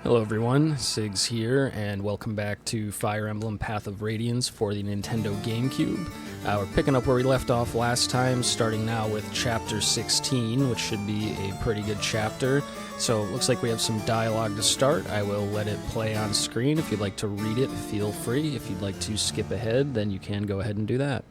Hello everyone, Sigs here, and welcome back to Fire Emblem Path of Radiance for the Nintendo Gamecube. We're picking up where we left off last time, starting now with Chapter 16, which should be a pretty good chapter. So it looks like we have some dialogue to start. I will let it play on screen. If you'd like to read it, feel free. If you'd like to skip ahead, then you can go ahead and do that.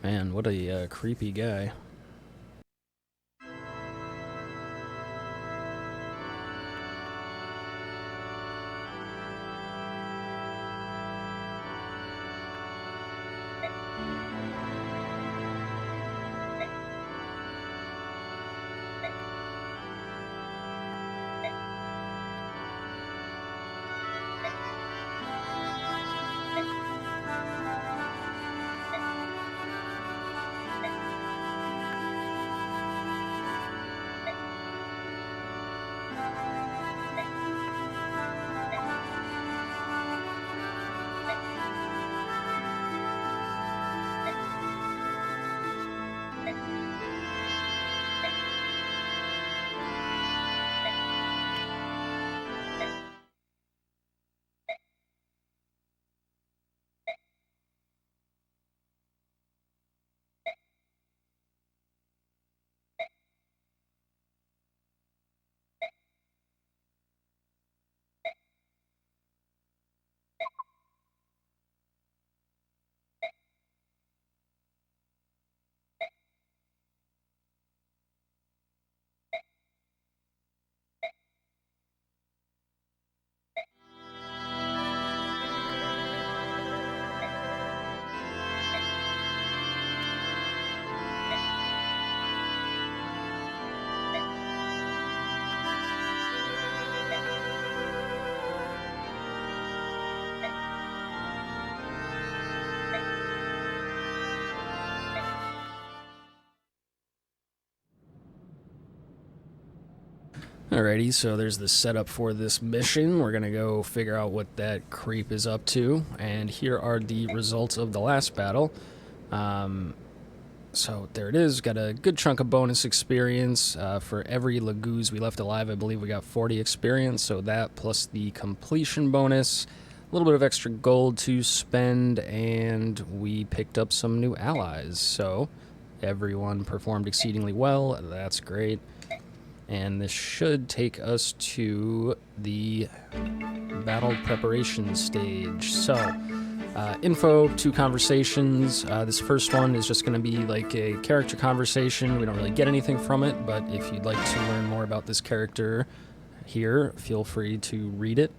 Man, what a creepy guy. Alrighty, so there's the setup for this mission. We're gonna go figure out what that creep is up to, and here are the results of the last battle. So there it is, got a good chunk of bonus experience. For every Laguz we left alive, I believe we got 40 experience, so that plus the completion bonus, a little bit of extra gold to spend, and we picked up some new allies. So everyone performed exceedingly well, that's great. And this should take us to the battle preparation stage. So, info, 2 conversations. This first one is just going to be like a character conversation. We don't really get anything from it, but if you'd like to learn more about this character here, feel free to read it.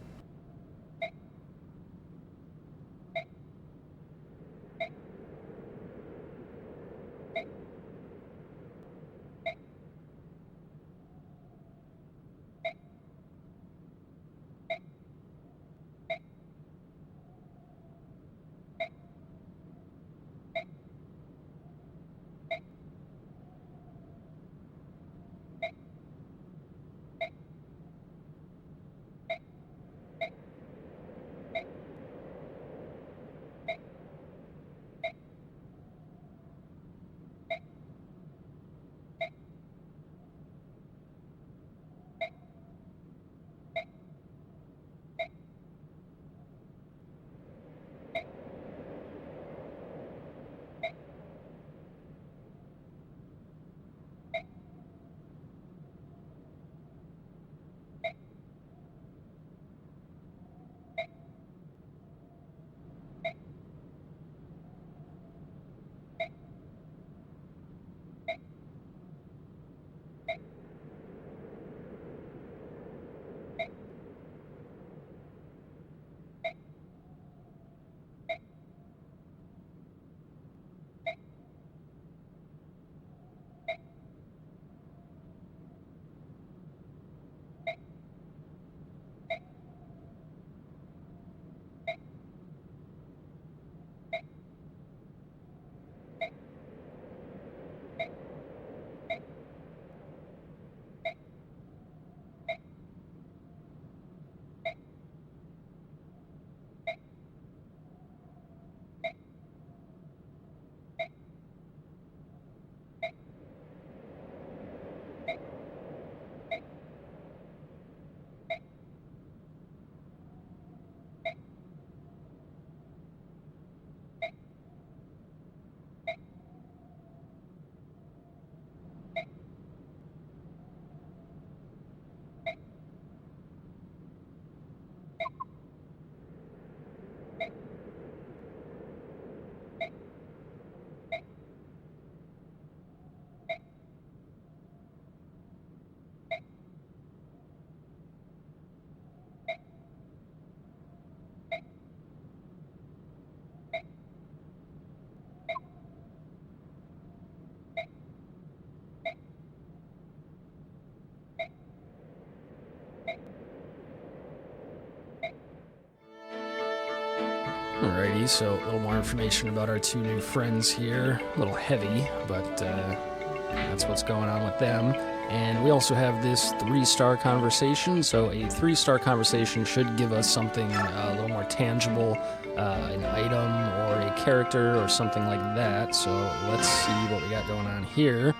Alrighty, so a little more information about our two new friends here. A little heavy, but that's what's going on with them. And we also have this 3-star conversation, so a 3-star conversation should give us something a little more tangible, an item or a character or something like that. So let's see what we got going on here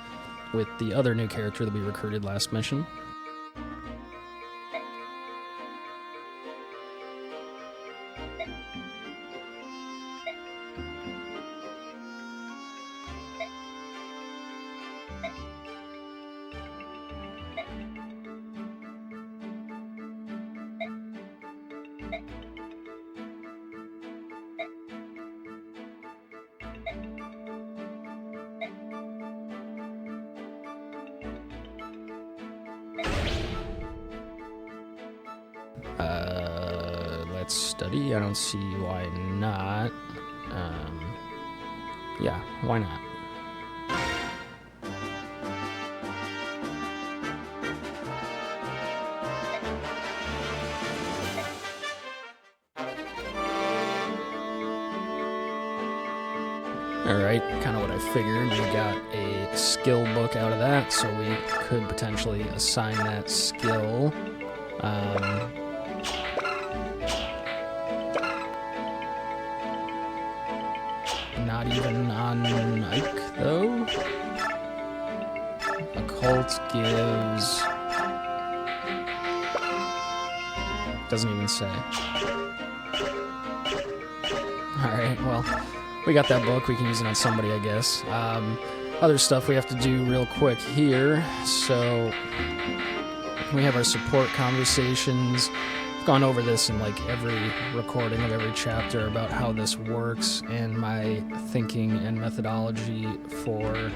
with the other new character that we recruited last mission. Let's study. I don't see why not. Yeah, why not? Alright, kind of what I figured. We got a skill book out of that, so we could potentially assign that skill. Not even on Ike, though. Occult gives... doesn't even say. Alright, well, we got that book. We can use it on somebody, I guess. Other stuff we have to do real quick here. So, we have our support conversations. Gone over this in like every recording of every chapter about how this works and my thinking and methodology for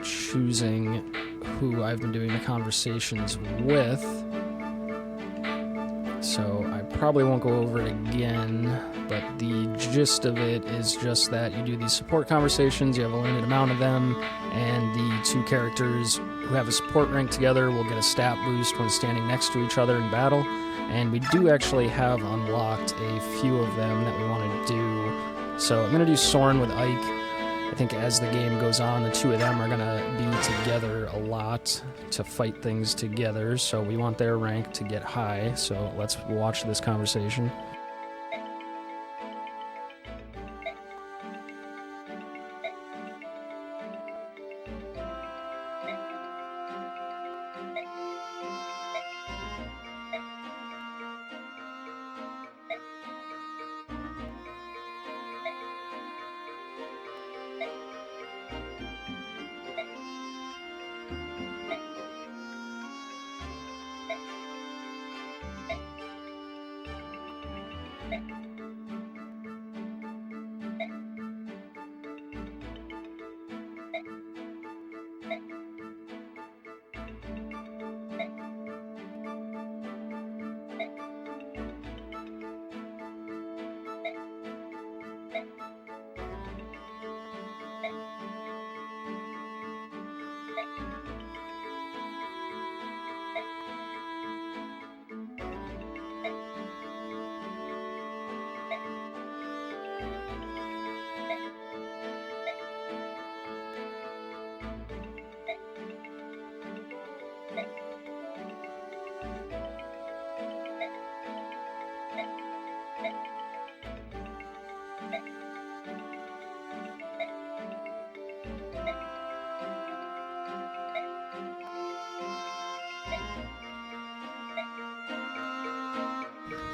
choosing who I've been doing the conversations with. So I probably won't go over it again, but the gist of it is just that you do these support conversations, you have a limited amount of them, and the two characters who have a support rank together will get a stat boost when standing next to each other in battle. And we do actually have unlocked a few of them that we want to do. So I'm going to do Soren with Ike. I think as the game goes on, the two of them are going to be together a lot to fight things together. So we want their rank to get high. So let's watch this conversation.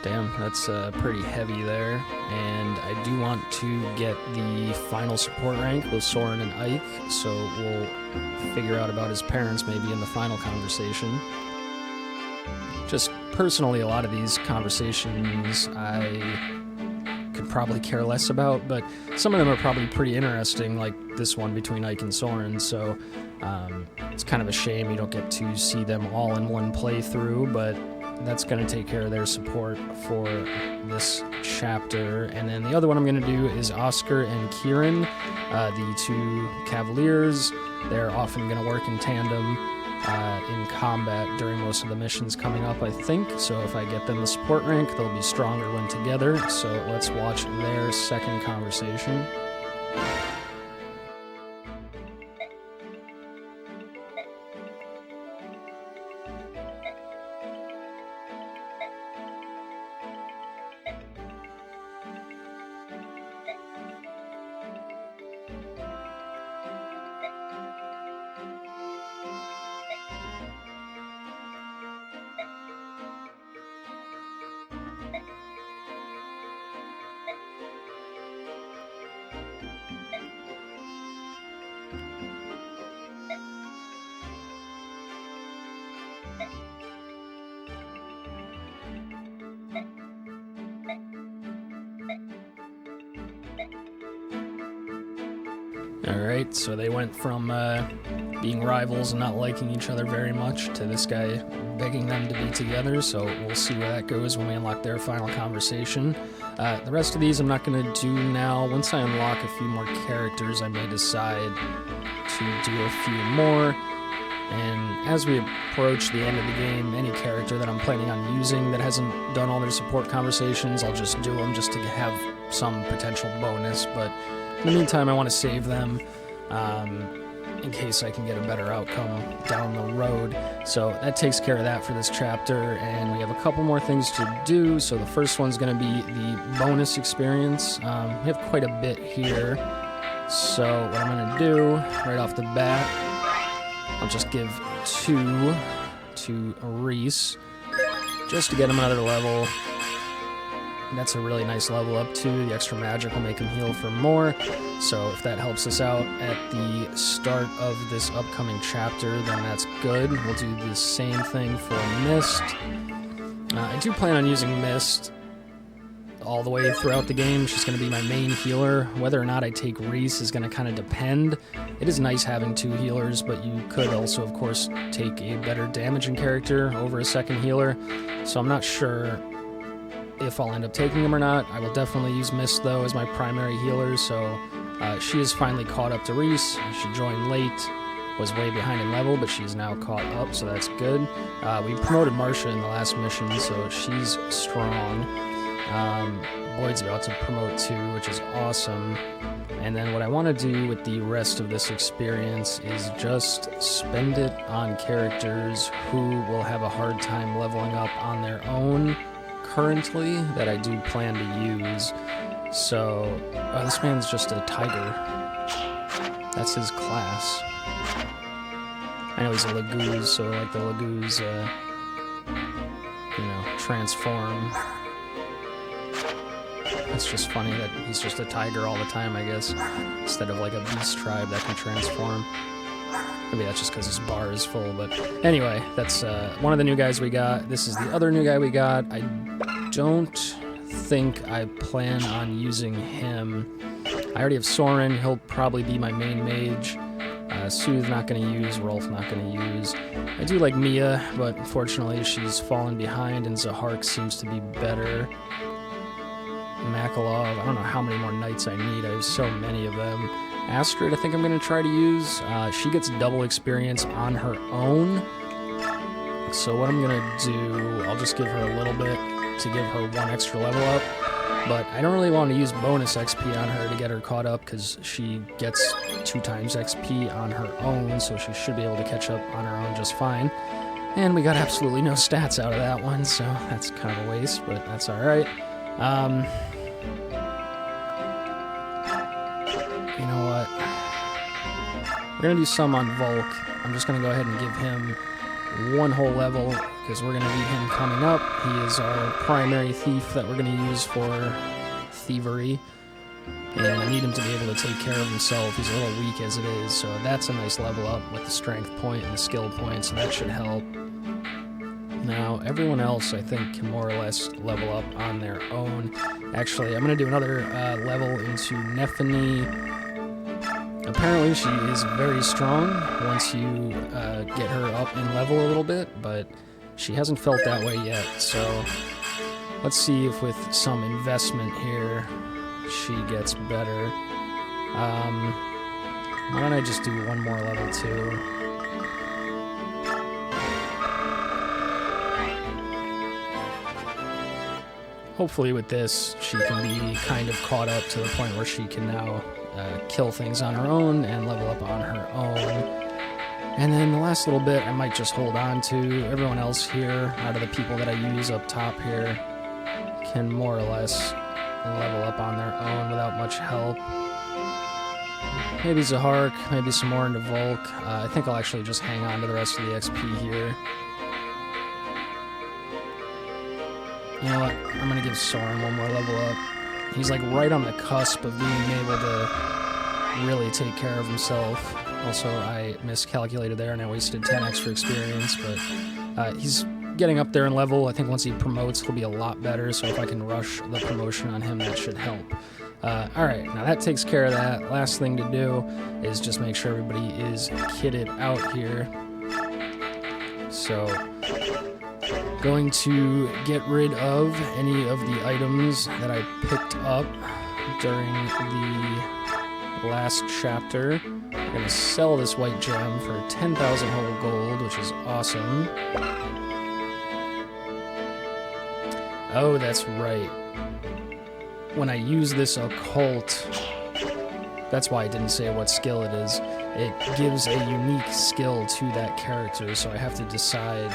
Damn, that's pretty heavy there, and I do want to get the final support rank with Soren and Ike, so we'll figure out about his parents maybe in the final conversation. Just personally, a lot of these conversations I could probably care less about, but some of them are probably pretty interesting, like this one between Ike and Soren, so it's kind of a shame you don't get to see them all in one playthrough, but that's going to take care of their support for this chapter. And then the other one I'm going to do is Oscar and Kieran, the two Cavaliers. They're often going to work in tandem. in combat during most of the missions coming up, I think. So if I get them the support rank, they'll be stronger when together. So let's watch their second conversation. Alright, so they went from being rivals and not liking each other very much to this guy begging them to be together, so we'll see where that goes when we unlock their final conversation. The rest of these I'm not going to do now. Once I unlock a few more characters, I may decide to do a few more. And as we approach the end of the game, any character that I'm planning on using that hasn't done all their support conversations, I'll just do them just to have some potential bonus, but in the meantime, I want to save them in case I can get a better outcome down the road. So that takes care of that for this chapter, and we have a couple more things to do. So the first one's going to be the bonus experience. We have quite a bit here. So what I'm going to do right off the bat, I'll just give 2 to Reese just to get him another level. That's a really nice level up too. The extra magic will make him heal for more. So if that helps us out at the start of this upcoming chapter, then that's good. We'll do the same thing for Mist. I do plan on using Mist all the way throughout the game. She's going to be my main healer. Whether or not I take Reese is going to kind of depend. It is nice having 2 healers, but you could also, of course, take a better damaging character over a second healer. So I'm not sure if I'll end up taking him or not. I will definitely use Mist, though, as my primary healer, so she is finally caught up to Reese. She joined late, was way behind in level, but she's now caught up, so that's good. We promoted Marcia in the last mission, so she's strong. Boyd's about to promote too, which is awesome. And then what I want to do with the rest of this experience is just spend it on characters who will have a hard time leveling up on their own currently that I do plan to use. So, this man's just a tiger. That's his class. I know he's a Laguz, so like the Laguz, transform. It's just funny that he's just a tiger all the time, I guess, instead of like a beast tribe that can transform. Maybe that's just because his bar is full, but anyway, that's one of the new guys we got. This is the other new guy we got. I don't think I plan on using him. I already have Soren. He'll probably be my main mage. Soothe not going to use, Rolf not going to use. I do like Mia, but unfortunately she's fallen behind, and Zahark seems to be better. Makalov, I don't know how many more knights I need. I have so many of them. Astrid, I think I'm going to try to use. She gets double experience on her own. So what I'm going to do, I'll just give her a little bit to give her 1 extra level up. But I don't really want to use bonus XP on her to get her caught up, because she gets 2 times XP on her own, so she should be able to catch up on her own just fine. And we got absolutely no stats out of that one, so that's kind of a waste, but that's alright. You know what? We're going to do some on Volk. I'm just going to go ahead and give him 1 whole level, because we're going to need him coming up. He is our primary thief that we're going to use for thievery. And I need him to be able to take care of himself. He's a little weak as it is, so that's a nice level up with the strength point and the skill point, so that should help. Now, everyone else, I think, can more or less level up on their own. Actually, I'm going to do another level into Nephany. Apparently, she is very strong once you get her up in level a little bit, but she hasn't felt that way yet. So let's see if with some investment here, she gets better. Why don't I just do 1 more level too? hopefully with this, she can be kind of caught up to the point where she can now kill things on her own and level up on her own. And then the last little bit I might just hold on to. Everyone else here, out of the people that I use up top here, can more or less level up on their own without much help. Maybe Zahark, maybe some more into Volk. I think I'll actually just hang on to the rest of the XP here. You know what? I'm going to give Soren one more level up. He's like right on the cusp of being able to really take care of himself. Also, I miscalculated there and I wasted 10 extra experience, but he's getting up there in level. I think once he promotes, he'll be a lot better, so if I can rush the promotion on him, that should help. Alright, now that takes care of that. Last thing to do is just make sure everybody is kitted out here. So, going to get rid of any of the items that I picked up during the last chapter. I'm going to sell this white gem for 10,000 whole gold, which is awesome. Oh, that's right. When I use this occult, that's why I didn't say what skill it is. It gives a unique skill to that character, so I have to decide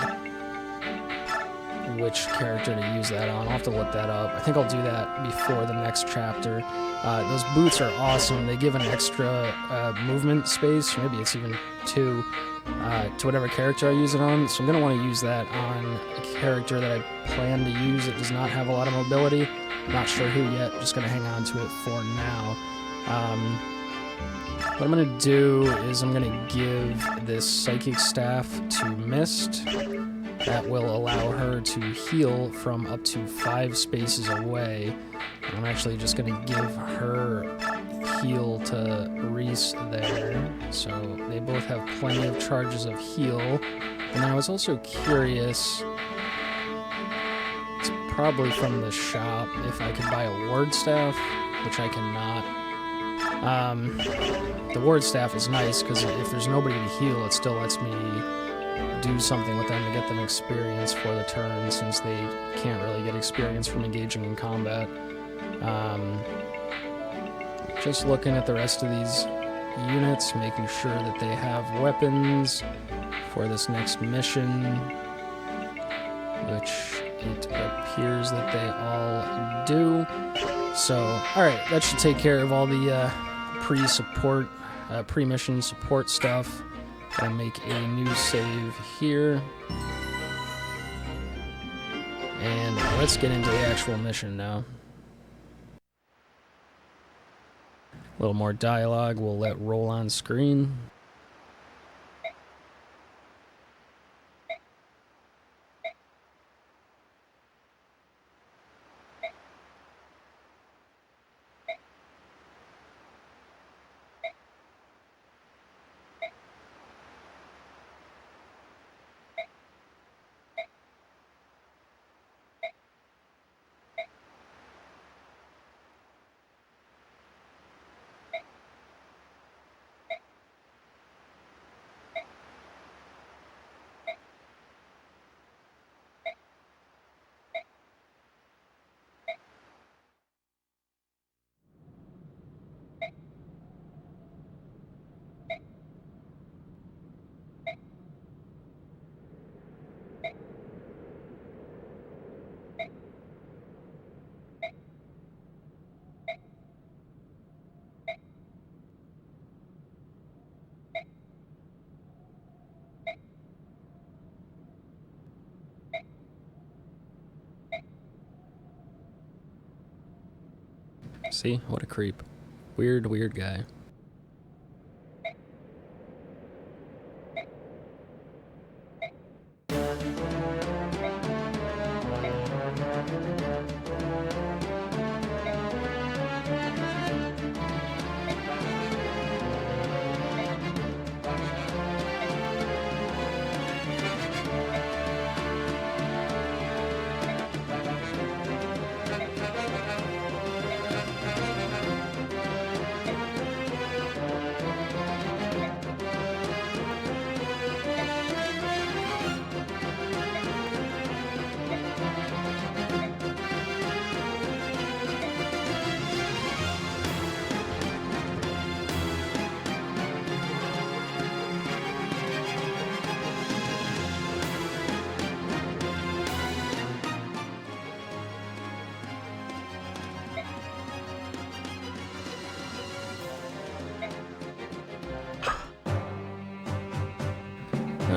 which character to use that on. I'll have to look that up. I think I'll do that before the next chapter. Those boots are awesome. They give an extra movement space, or maybe it's even 2, to whatever character I use it on. So I'm going to want to use that on a character that I plan to use that does not have a lot of mobility. Not sure who yet. Just going to hang on to it for now. What I'm going to do is I'm going to give this Psychic Staff to Mist. That will allow her to heal from up to 5 spaces away. And I'm actually just going to give her heal to Reese there. So they both have plenty of charges of heal. And I was also curious, it's probably from the shop, if I could buy a Ward Staff, which I cannot. The Ward Staff is nice because if there's nobody to heal, it still lets me do something with them to get them experience for the turn, since they can't really get experience from engaging in combat. Just looking at the rest of these units, making sure that they have weapons for this next mission, which it appears that they all do. So, alright, that should take care of all the pre-mission support stuff. Gonna make a new save here. And let's get into the actual mission now. A little more dialogue we'll let roll on screen. See? What a creep. Weird, weird guy.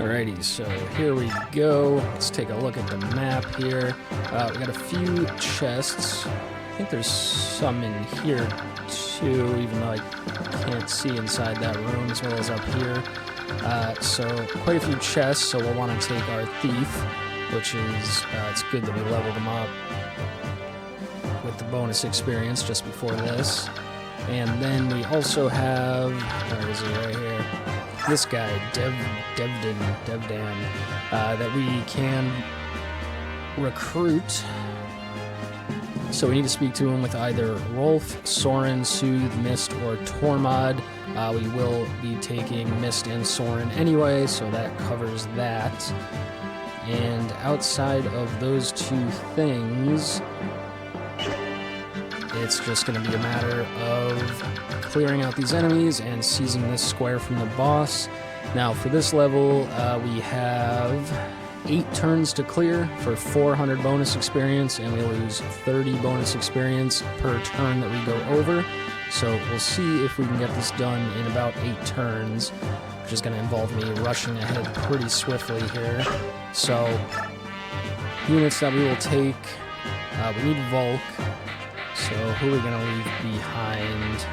Alrighty, so here we go. Let's take a look at the map here. We got a few chests. I think there's some in here too, even though I can't see inside that room, as well as up here. So quite a few chests, so we'll want to take our thief, which is, it's good that we leveled him up with the bonus experience just before this. And then we also have, where is he, right here, this guy, Devdan, that we can recruit. So we need to speak to him with either Rolf, Soren, Soothe, Mist, or Tormod. We will be taking Mist and Soren anyway, so that covers that. And outside of those two things, it's just going to be a matter of clearing out these enemies and seizing this square from the boss. Now, for this level, we have 8 turns to clear for 400 bonus experience, and we lose 30 bonus experience per turn that we go over. So we'll see if we can get this done in about 8 turns, which is going to involve me rushing ahead pretty swiftly here. So, units that we will take, we need Volk. So who are we going to leave behind?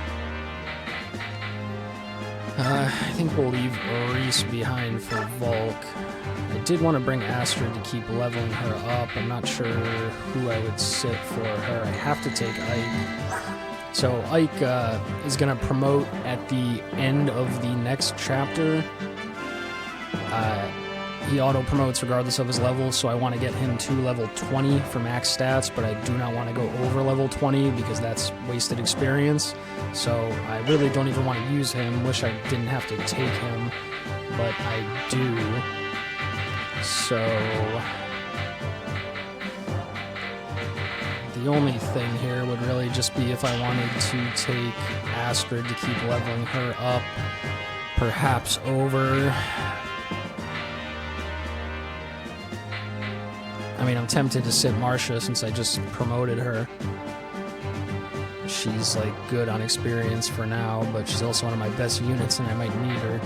I think we'll leave Reese behind for Volk. I did want to bring Astrid to keep leveling her up. I'm not sure who I would sit for her. I have to take Ike. So Ike is going to promote at the end of the next chapter. He auto-promotes regardless of his level, so I want to get him to level 20 for max stats, but I do not want to go over level 20 because that's wasted experience. So I really don't even want to use him. Wish I didn't have to take him, but I do. So the only thing here would really just be if I wanted to take Astrid to keep leveling her up, perhaps over... I mean, I'm tempted to sit Marcia since I just promoted her. She's, like, good on experience for now, but she's also one of my best units, and I might need her.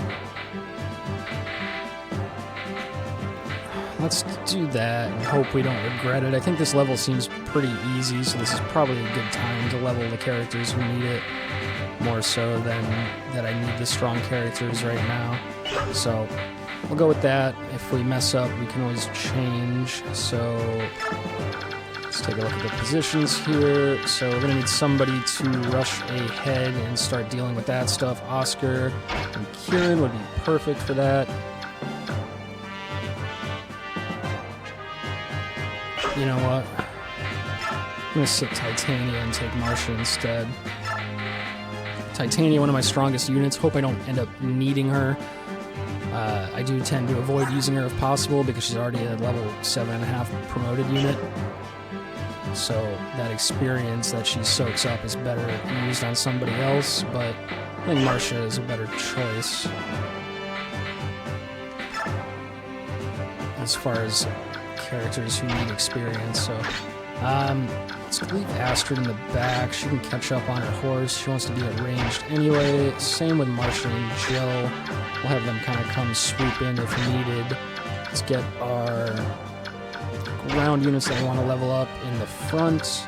Let's do that and hope we don't regret it. I think this level seems pretty easy, so this is probably a good time to level the characters who need it, more so than that I need the strong characters right now. So... we'll go with that. If we mess up, we can always change. So let's take a look at the positions here. So we're going to need somebody to rush ahead and start dealing with that stuff. Oscar and Kieran would be perfect for that. You know what? I'm going to sit Titania and take Marcia instead. Titania, one of my strongest units. Hope I don't end up needing her. I do tend to avoid using her if possible because she's already a level 7.5 promoted unit. So that experience that she soaks up is better used on somebody else, but I think Marcia is a better choice as far as characters who need experience. So let's leave Astrid in the back. She can catch up on her horse. She wants to be at ranged anyway. Same with Marcia and Jill. We'll have them kind of come swoop in if needed. Let's get our ground units that we want to level up in the front.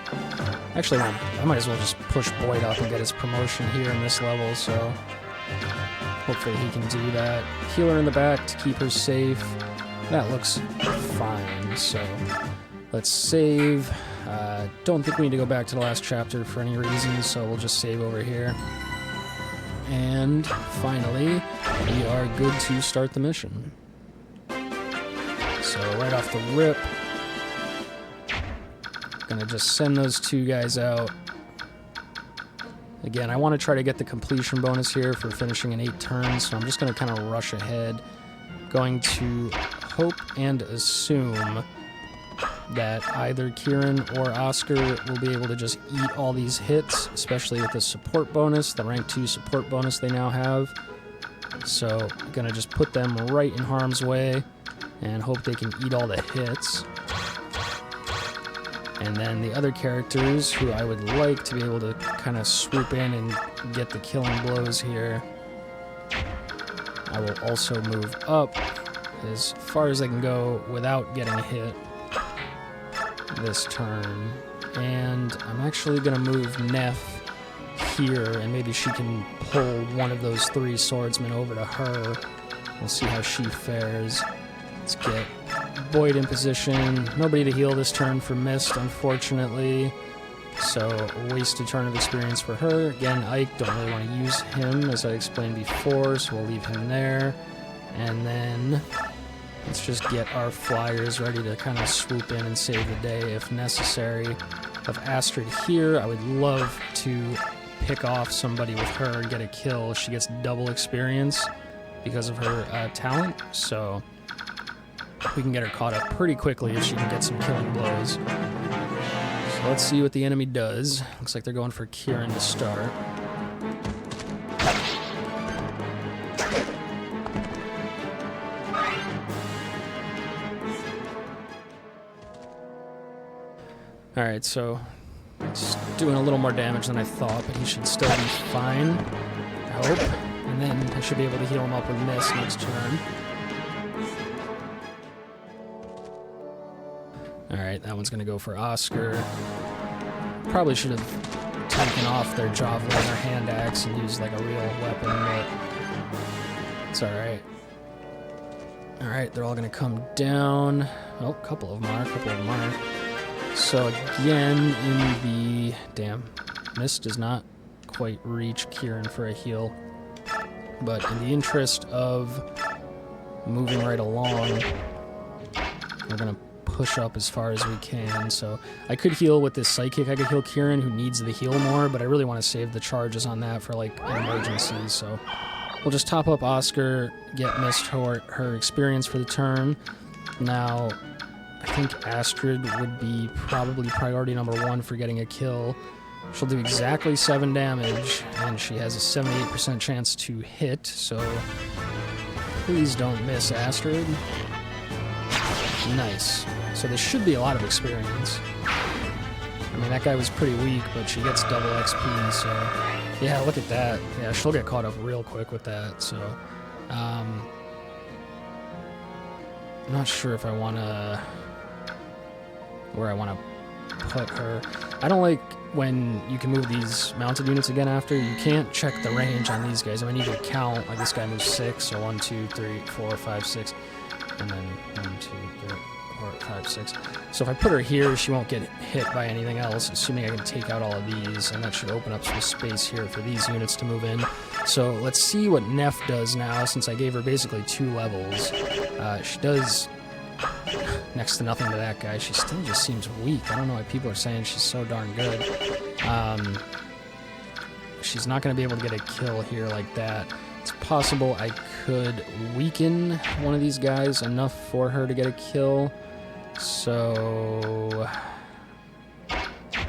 Actually, I might as well just push Boyd up and get his promotion here in this level, so hopefully he can do that. Healer in the back to keep her safe. That looks fine, so let's save. Don't think we need to go back to the last chapter for any reason, so we'll just save over here. And finally, we are good to start the mission. So right off the rip, gonna just send those 2 guys out. Again, I want to try to get the completion bonus here for finishing in 8 turns, so I'm just gonna kind of rush ahead. Going to hope and assume that either Kieran or Oscar will be able to just eat all these hits, especially with the support bonus, the rank 2 support bonus they now have. So I'm gonna just put them right in harm's way and hope they can eat all the hits. And then the other characters who I would like to be able to kind of swoop in and get the killing blows here, I will also move up as far as I can go without getting hit this turn. And I'm actually going to move Neff here, and maybe she can pull one of those 3 swordsmen over to her. We'll see how she fares. Let's get Void in position. Nobody to heal this turn for Mist, unfortunately. So, a wasted turn of experience for her. Again, Ike, don't really want to use him, as I explained before, so we'll leave him there. And then, let's just get our flyers ready to kind of swoop in and save the day if necessary. Of Astrid here, I would love to pick off somebody with her and get a kill. She gets double experience because of her talent, so we can get her caught up pretty quickly if she can get some killing blows. So let's see what the enemy does. Looks like they're going for Kieran to start. Alright, so it's doing a little more damage than I thought, but he should still be fine, I hope. And then I should be able to heal him up with Mist next turn. Alright, that one's going to go for Oscar. Probably should have taken off their javelin or hand axe and used like a real weapon, but it's alright. Alright, they're all going to come down. Oh, a couple of them are. So again, in the... Damn. Mist does not quite reach Kieran for a heal. But in the interest of moving right along, we're going to push up as far as we can. So I could heal with this Psychic. I could heal Kieran, who needs the heal more, but I really want to save the charges on that for, like, an emergency. So we'll just top up Oscar, get Mist her experience for the turn. Now, I think Astrid would be probably priority number 1 for getting a kill. She'll do exactly 7 damage, and she has a 78% chance to hit, so please don't miss, Astrid. Nice. So this should be a lot of experience. I mean, that guy was pretty weak, but she gets double XP, so... Yeah, look at that. Yeah, she'll get caught up real quick with that, so... I'm not sure if I want to... where I want to put her. I don't like when you can move these mounted units again after. You can't check the range on these guys. I mean, you can count, like this guy moves 6, so 1, 2, 3, 4, 5, 6, and then 1, 2, 3, 4, 5, 6. So if I put her here, she won't get hit by anything else, assuming I can take out all of these, and that should open up some space here for these units to move in. So let's see what Neff does now, since I gave her basically 2 levels. She does next to nothing to that guy. She still just seems weak. I don't know why people are saying she's so darn good. She's not going to be able to get a kill here like that. It's possible I could weaken one of these guys enough for her to get a kill. So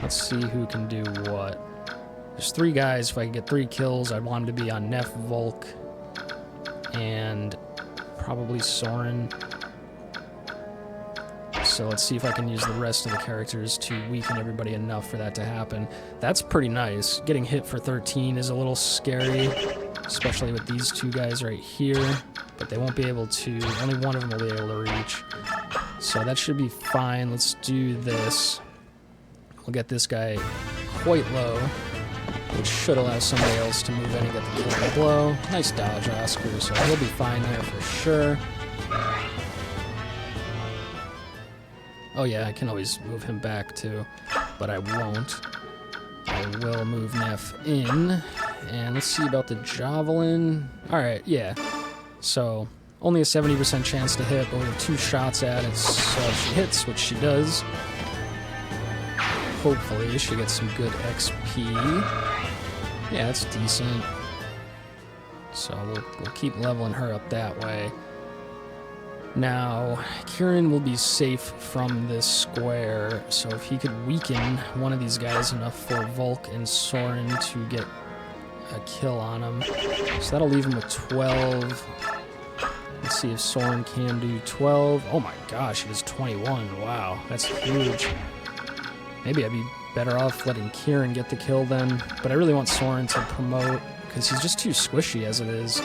let's see who can do what. There's 3 guys. If I can get 3 kills, I'd want them to be on Neff, Volk, and probably Soren. So let's see if I can use the rest of the characters to weaken everybody enough for that to happen. That's pretty nice. Getting hit for 13 is a little scary, especially with these 2 guys right here. But they won't be able to, only one of them will be able to reach. So that should be fine. Let's do this. We'll get this guy quite low, which should allow somebody else to move in and get the killing blow. Nice dodge, Oscar, so he'll be fine there for sure. Oh yeah, I can always move him back too, but I won't. I will move Neff in, and let's see about the Javelin. Alright, yeah. So, only a 70% chance to hit, but we have 2 shots at it, so if she hits, which she does, hopefully she gets some good XP. Yeah, that's decent. So we'll keep leveling her up that way. Now, Kieran will be safe from this square, so if he could weaken one of these guys enough for Volk and Soren to get a kill on him. So that'll leave him with 12. Let's see if Soren can do 12. Oh my gosh, he does 21. Wow, that's huge. Maybe I'd be better off letting Kieran get the kill then, but I really want Soren to promote, because he's just too squishy as it is.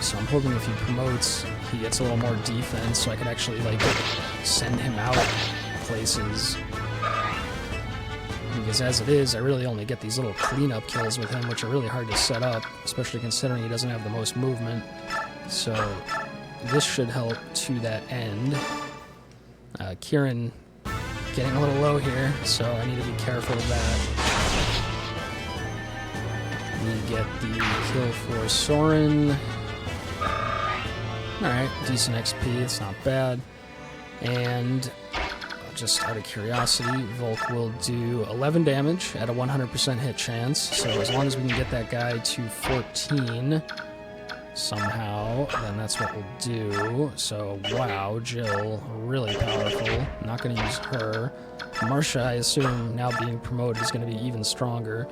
So I'm hoping if he promotes, he gets a little more defense, so I could actually, like, send him out places. Because as it is, I really only get these little cleanup kills with him, which are really hard to set up, especially considering he doesn't have the most movement. So this should help to that end. Kieran getting a little low here, so I need to be careful of that. We get the kill for Soren. Alright, decent XP, it's not bad. And just out of curiosity, Volk will do 11 damage at a 100% hit chance, so as long as we can get that guy to 14 somehow, then that's what we'll do. So, wow, Jill, really powerful. Not going to use her. Marsha, I assume, now being promoted, is going to be even stronger.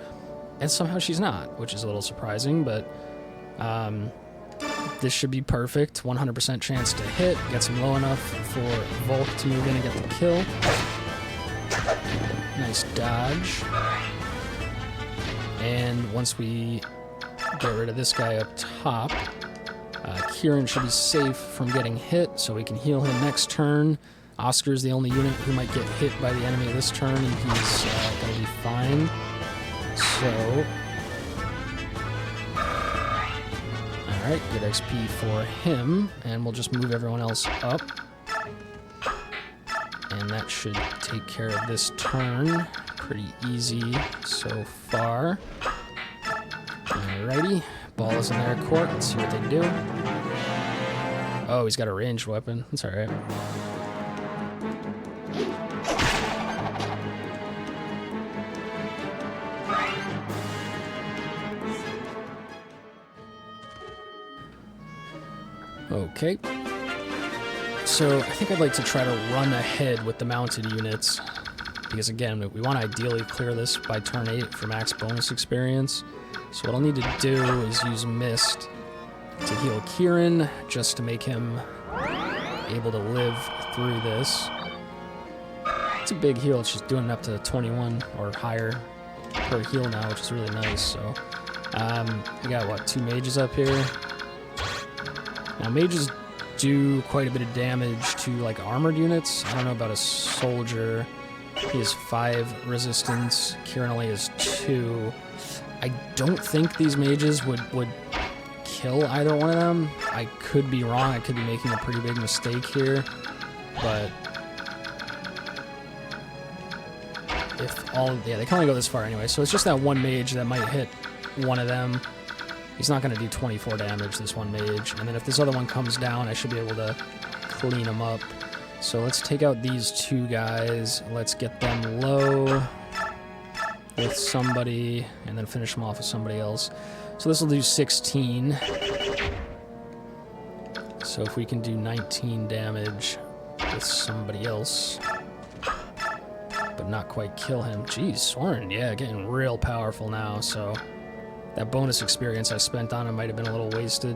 And somehow she's not, which is a little surprising, but this should be perfect. 100% chance to hit. Gets him low enough for Volk to move in and get the kill. Nice dodge. And once we get rid of this guy up top, Kieran should be safe from getting hit, so we can heal him next turn. Oscar's the only unit who might get hit by the enemy this turn, and he's going to be fine. So, alright, good XP for him, and we'll just move everyone else up. And that should take care of this turn. Pretty easy so far. Alrighty, ball is in their court. Let's see what they do. Oh, he's got a ranged weapon. That's alright. Okay. So I think I'd like to try to run ahead with the mounted units, because again, we want to ideally clear this by turn 8 for max bonus experience. So what I'll need to do is use Mist to heal Kieran, just to make him able to live through this. It's a big heal, it's just doing up to 21 or higher per heal now, which is really nice. So we got, what, 2 mages up here? Now, mages do quite a bit of damage to, like, armored units. I don't know about a soldier. He has 5 resistance. Kieran only has 2. I don't think these mages would kill either one of them. I could be wrong. I could be making a pretty big mistake here. But if all... yeah, they can only go this far anyway. So it's just that one mage that might hit one of them. He's not going to do 24 damage, this one mage. And then if this other one comes down, I should be able to clean him up. So let's take out these 2 guys. Let's get them low with somebody, and then finish them off with somebody else. So this will do 16. So if we can do 19 damage with somebody else, but not quite kill him. Jeez, Soren, yeah, getting real powerful now, so... that bonus experience I spent on him might have been a little wasted.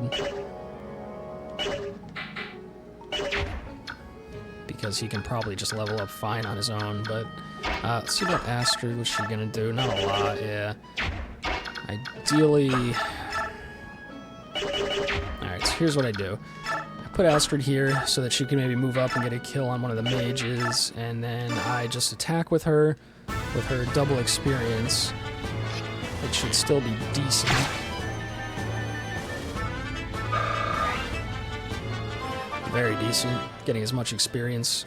Because he can probably just level up fine on his own, but... let's see what Astrid, what's she gonna do? Not a lot, yeah. Ideally... alright, so here's what I do. I put Astrid here so that she can maybe move up and get a kill on one of the mages, and then I just attack with her double experience. It should still be decent. Very decent. Getting as much experience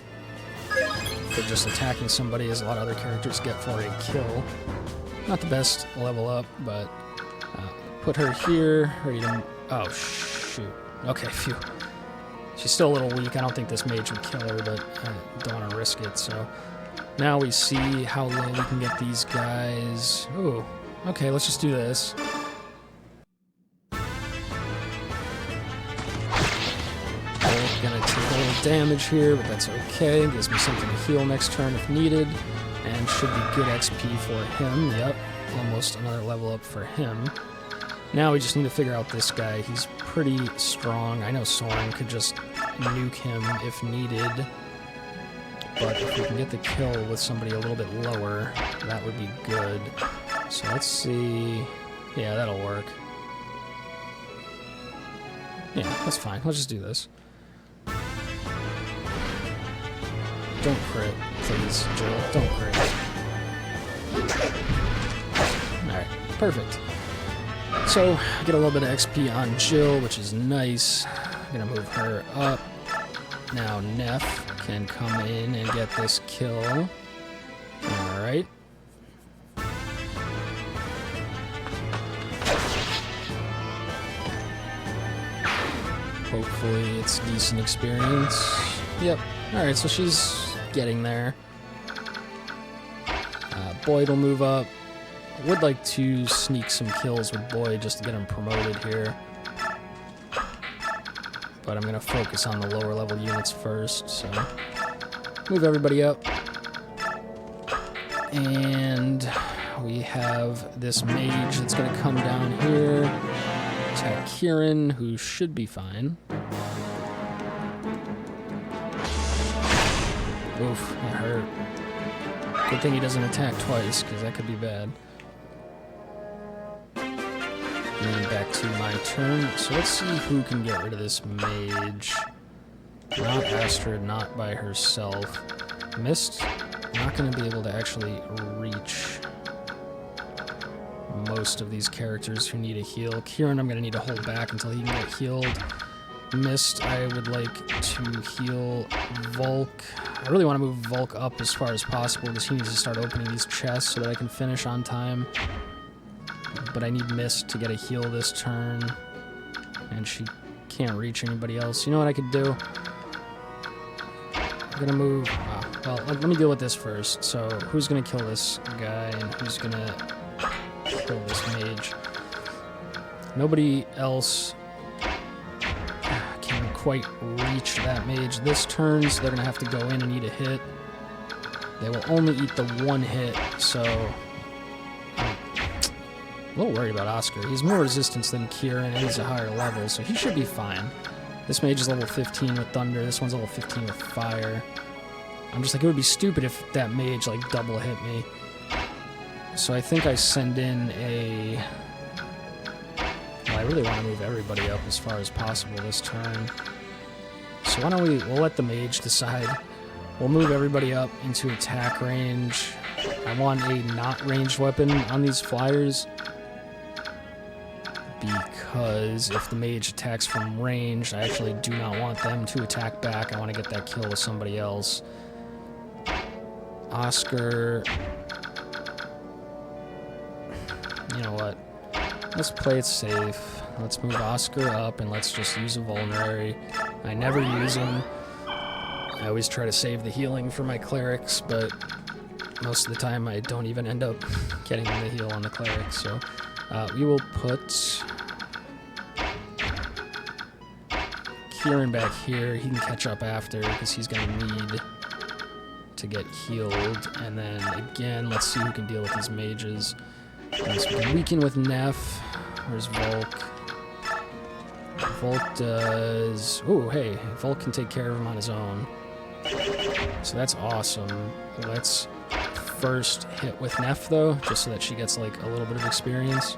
for just attacking somebody as a lot of other characters get for a kill. Not the best level up, but put her here. Ready to... oh, shoot. Okay, phew. She's still a little weak. I don't think this mage would kill her, but I don't want to risk it, so... now we see how low we can get these guys. Ooh. Okay, let's just do this. Gonna take a little damage here, but that's okay. Gives me something to heal next turn if needed. And should be good XP for him. Yep, almost another level up for him. Now we just need to figure out this guy. He's pretty strong. I know Soren could just nuke him if needed. But if we can get the kill with somebody a little bit lower, that would be good. So let's see... yeah, that'll work. Yeah, that's fine. Let's just do this. Don't crit, please, Jill. Don't crit. Alright, perfect. So, I get a little bit of XP on Jill, which is nice. I'm gonna move her up. Now Neff can come in and get this kill. Alright. Hopefully it's decent experience. Yep. Alright, so she's getting there. Boyd will move up. I would like to sneak some kills with Boyd just to get him promoted here. But I'm going to focus on the lower level units first, so move everybody up. And we have this mage that's going to come down here, attack Kieran, who should be fine. Oof, that hurt. Good thing he doesn't attack twice, because that could be bad. And then back to my turn. So let's see who can get rid of this mage. Not Astrid, not by herself. Mist, not going to be able to actually reach most of these characters who need a heal. Kieran, I'm going to need to hold back until he can get healed. Mist, I would like to heal Volk. I really want to move Volk up as far as possible because he needs to start opening these chests so that I can finish on time. But I need Mist to get a heal this turn. And she can't reach anybody else. You know what I could do? I'm going to move... well, let me deal with this first. So, who's going to kill this guy and who's going to kill this mage? Nobody else can quite reach that mage this turn, so they're going to have to go in and eat a hit. They will only eat the one hit, so... I'm a little worried about Oscar. He's more resistance than Kieran, and he's a higher level, so he should be fine. This mage is level 15 with Thunder, this one's level 15 with Fire. I'm just like, it would be stupid if that mage, like, double hit me. So I think I send in a... Well, I really want to move everybody up as far as possible this turn. So why don't we'll let the mage decide. We'll move everybody up into attack range. I want a not ranged weapon on these flyers, because if the mage attacks from range, I actually do not want them to attack back. I want to get that kill with somebody else. Oscar... You know what? Let's play it safe. Let's move Oscar up and let's just use a vulnerary. I never use him. I always try to save the healing for my clerics, but most of the time I don't even end up getting the heal on the clerics. So we will put Kieran back here. He can catch up after because he's going to need to get healed. And then again, let's see who can deal with these mages. So we can weaken with Neff. Where's Volk? Volk does... Oh, hey, Volk can take care of him on his own. So that's awesome. Let's first hit with Neff, though, just so that she gets, like, a little bit of experience.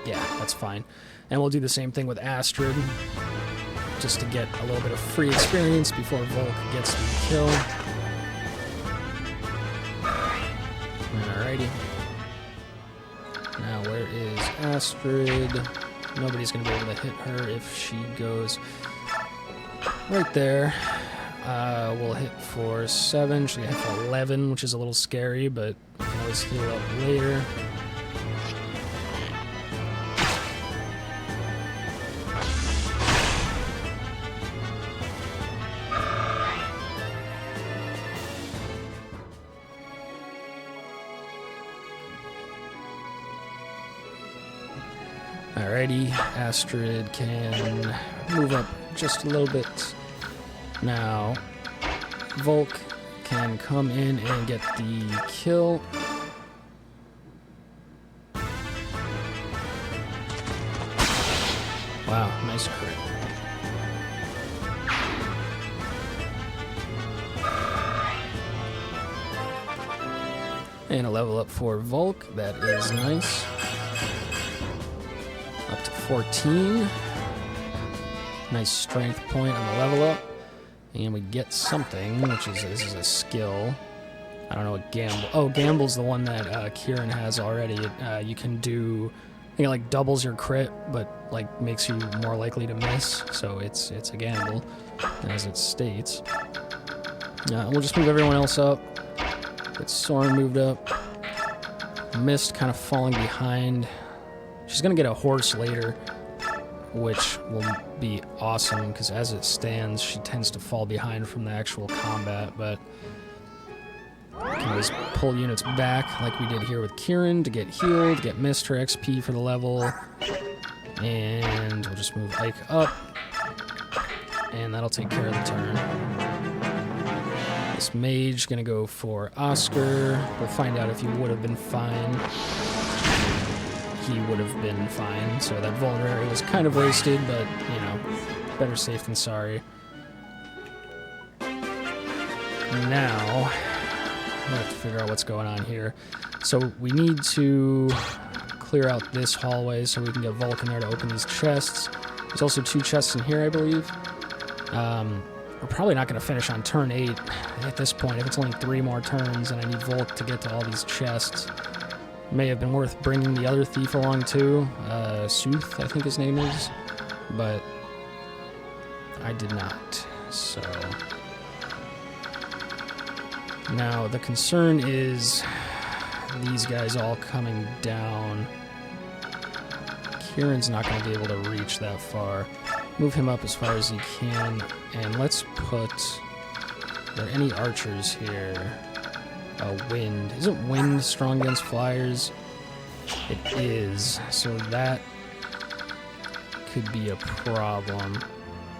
Yeah, that's fine. And we'll do the same thing with Astrid, just to get a little bit of free experience before Volk gets the kill. Alrighty. Now, where is Astrid? Nobody's going to be able to hit her if she goes right there. We'll hit for 7. She'll hit for 11, which is a little scary, but we can always heal up later. Alrighty, Astrid can move up just a little bit. Now, Volk can come in and get the kill. Wow, nice crit. And a level up for Volk, that is nice. Up to 14. Nice strength point on the level up. And we get something, which is, this is a skill. I don't know what Gamble... Oh, Gamble's the one that Kieran has already. You can do... I think it like doubles your crit, but like makes you more likely to miss. So it's a gamble, as it states. We'll just move everyone else up. Get Soren moved up. Mist kind of falling behind. She's gonna get a horse later, which will be awesome because as it stands, she tends to fall behind from the actual combat. But we can always pull units back like we did here with Kieran to get healed, get Mist her XP for the level. And we'll just move Ike up. And that'll take care of the turn. This mage gonna go for Oscar. We'll find out if he would have been fine. He would have been fine. So that vulnerary was kind of wasted, but, you know, better safe than sorry. Now... I have to figure out what's going on here. So we need to clear out this hallway so we can get Vulcan there to open these chests. There's also 2 chests in here, I believe. We're probably not going to finish on turn 8 at this point. If it's only 3 more turns and I need Volk to get to all these chests. May have been worth bringing the other thief along too. Sooth, I think his name is. But I did not. So... Now, the concern is these guys all coming down. Kieran's not going to be able to reach that far. Move him up as far as he can. And let's put... Are there any archers here? Wind. Isn't wind strong against flyers? It is. So that could be a problem.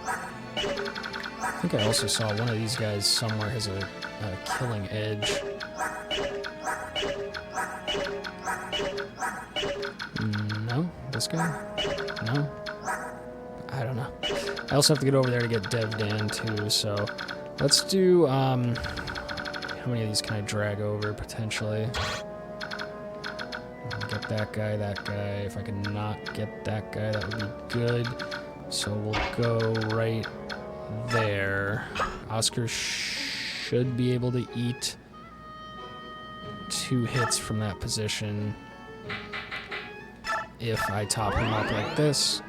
I think I also saw one of these guys somewhere has a killing edge. No? This guy? No? I don't know. I also have to get over there to get Devdan too, so let's do, how many of these can I drag over potentially? Get that guy, that guy. If I can not get that guy, that would be good. So we'll go right there. Oscar should be able to eat 2 hits from that position if I top him up like this.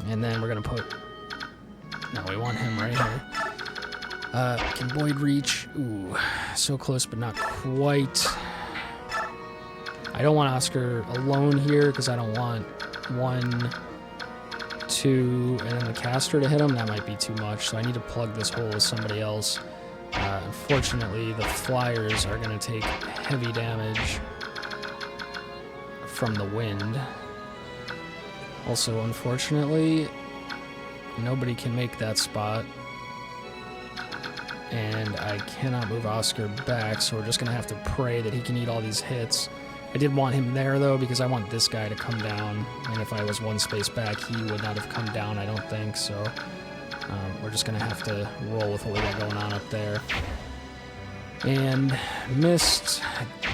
And then we're gonna put... No, we want him right here. Can Boyd reach? Ooh, so close but not quite. I don't want Oscar alone here because I don't want 1, 2, and then the caster to hit him. That might be too much, so I need to plug this hole with somebody else. Unfortunately, the flyers are going to take heavy damage from the wind. Also, unfortunately, nobody can make that spot. And I cannot move Oscar back, so we're just going to have to pray that he can eat all these hits. I did want him there, though, because I want this guy to come down. And if I was 1 space back, he would not have come down, I don't think. So we're just going to have to roll with what we got going on up there. And Mist,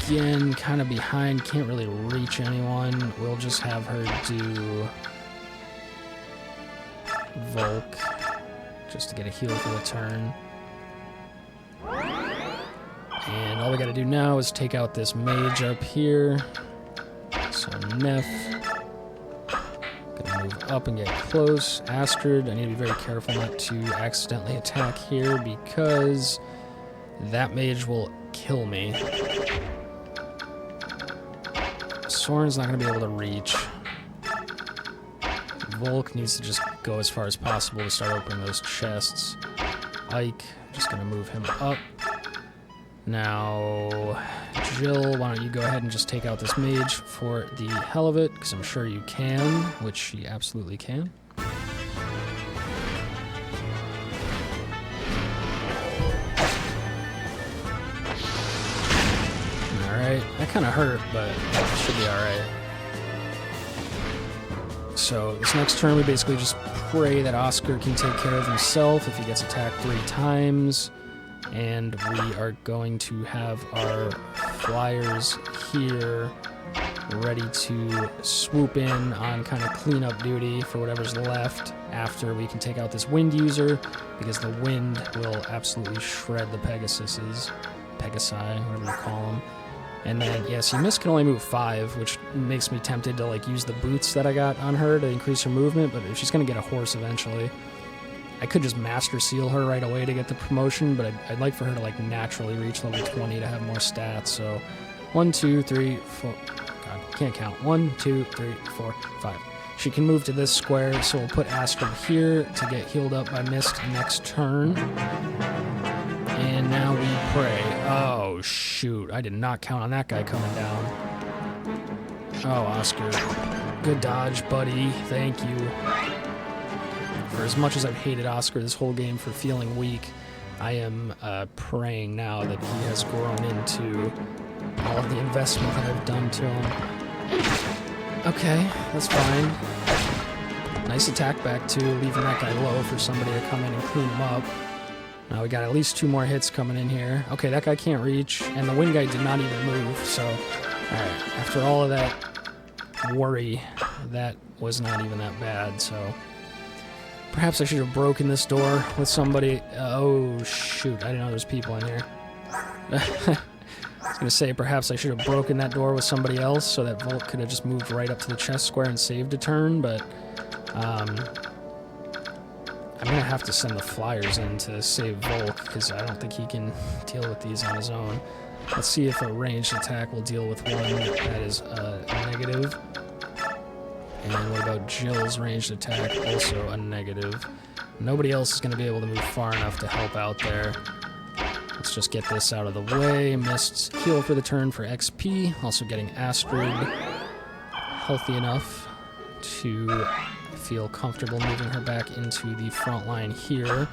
again, kind of behind. Can't really reach anyone. We'll just have her do Volk, just to get a heal for the turn. And all we gotta do now is take out this mage up here. So Neff. Gonna move up and get close. Astrid, I need to be very careful not to accidentally attack here because that mage will kill me. Soren's not gonna be able to reach. Volk needs to just go as far as possible to start opening those chests. Ike, just gonna move him up. Now, Jill, why don't you go ahead and just take out this mage for the hell of it, because I'm sure you can, which she absolutely can. Alright, that kind of hurt, but it should be alright. So, this next turn we basically just pray that Oscar can take care of himself if he gets attacked 3 times. And we are going to have our flyers here ready to swoop in on kind of cleanup duty for whatever's left after we can take out this wind user, because the wind will absolutely shred the Pegasi, whatever you call them. And then, yeah, so Mist can only move 5, which makes me tempted to, like, use the boots that I got on her to increase her movement, but if she's going to get a horse eventually. I could just Master Seal her right away to get the promotion, but I'd like for her to, like, naturally reach level 20 to have more stats, so 1, 2, 3, 4... God, can't count. 1, 2, 3, 4, 5. She can move to this square, so we'll put Astrid here to get healed up by Mist next turn. And now we pray. Oh, shoot. I did not count on that guy coming down. Oh, Oscar. Good dodge, buddy. Thank you. For as much as I've hated Oscar this whole game for feeling weak, I am praying now that he has grown into all of the investment that I've done to him. Okay, that's fine. Nice attack back too, leaving that guy low for somebody to come in and clean him up. Now we got at least 2 more hits coming in here. Okay, that guy can't reach, and the wind guy did not even move, so... Alright, after all of that worry, that was not even that bad, so... Perhaps I should have broken this door with somebody... Oh, shoot, I didn't know there was people in here. I was going to say, perhaps I should have broken that door with somebody else so that Volk could have just moved right up to the chest square and saved a turn, but... I'm going to have to send the flyers in to save Volk, because I don't think he can deal with these on his own. Let's see if a ranged attack will deal with one that is negative. And what about Jill's ranged attack? Also a negative. Nobody else is going to be able to move far enough to help out there. Let's just get this out of the way. Mist heal for the turn for XP. Also getting Astrid healthy enough to feel comfortable moving her back into the front line here.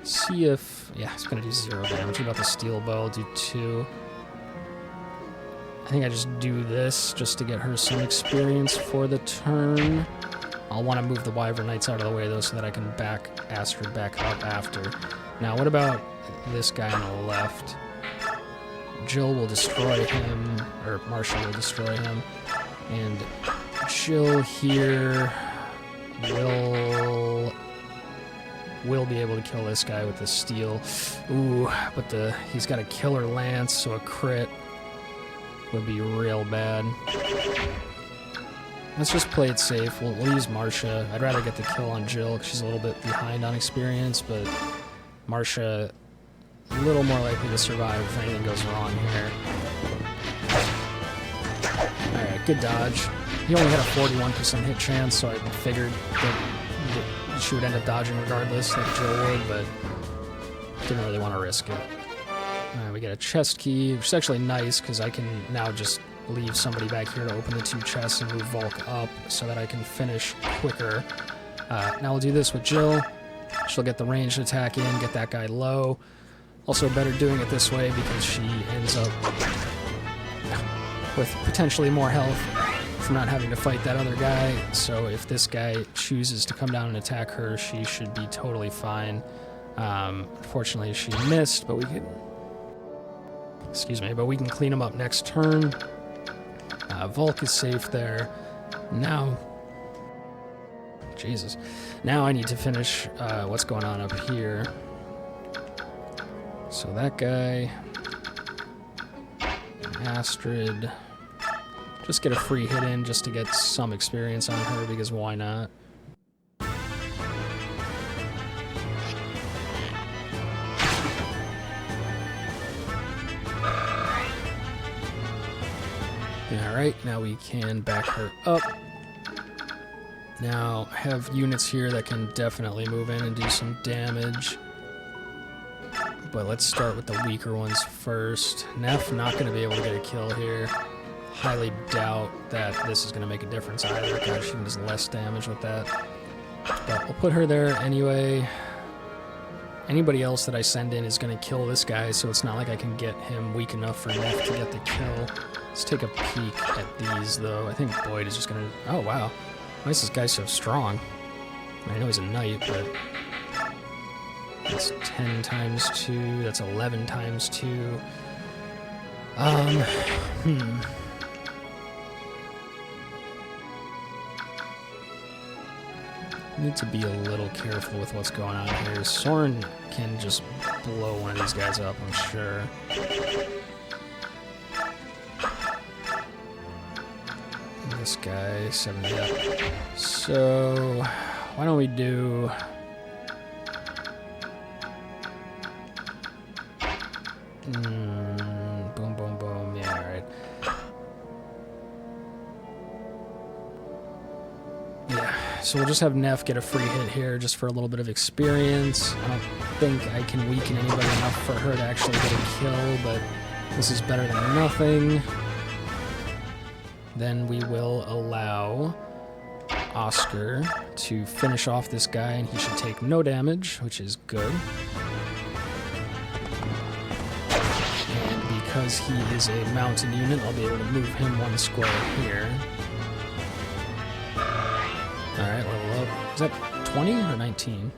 See if... Yeah, it's going to do 0 damage. What about the steel bow? Do 2. I think I just do this just to get her some experience for the turn. I'll want to move the Wyvern Knights out of the way, though, so that I can back Astrid back up after. Now, what about this guy on the left? Jill will destroy him, or Marcia will destroy him. And Jill here will be able to kill this guy with the steel. Ooh, but he's got a killer lance, so a crit would be real bad. Let's just play it safe. We'll use Marcia. I'd rather get the kill on Jill because she's a little bit behind on experience, but Marcia a little more likely to survive if anything goes wrong here. Alright, good dodge. He only had a 41% hit chance, so I figured that she would end up dodging regardless, like Jill would, but didn't really want to risk it. We get a chest key, which is actually nice because I can now just leave somebody back here to open the 2 chests and move Volk up so that I can finish quicker. Now we'll do this with Jill. She'll get the ranged attack in, get that guy low. Also better doing it this way because she ends up with potentially more health from not having to fight that other guy. So if this guy chooses to come down and attack her, she should be totally fine. Unfortunately, she missed, but we can... Excuse me, but we can clean him up next turn. Volk is safe there. Now... Jesus. Now I need to finish what's going on up here. So that guy... Astrid... Just get a free hit in just to get some experience on her, because why not? Alright, now we can back her up. Now, I have units here that can definitely move in and do some damage. But let's start with the weaker ones first. Neff not going to be able to get a kill here. Highly doubt that this is going to make a difference either. God, she does less damage with that. But we'll put her there anyway. Anybody else that I send in is going to kill this guy, so it's not like I can get him weak enough for Neff to get the kill. Let's take a peek at these, though. I think Boyd is just going to... Oh, wow. Why is this guy so strong? I know he's a knight, but... That's 10 times 2. That's 11 times 2. Need to be a little careful with what's going on here. Soren can just blow one of these guys up, I'm sure. This guy, 70 up. So, why don't we do... boom, boom, boom. Yeah, alright. Yeah, so we'll just have Neff get a free hit here just for a little bit of experience. I don't think I can weaken anybody enough for her to actually get a kill, but this is better than nothing. Then we will allow Oscar to finish off this guy, and he should take no damage, which is good. And because he is a mounted unit, I'll be able to move him one square here. Alright, level up. Is that 20 or 19?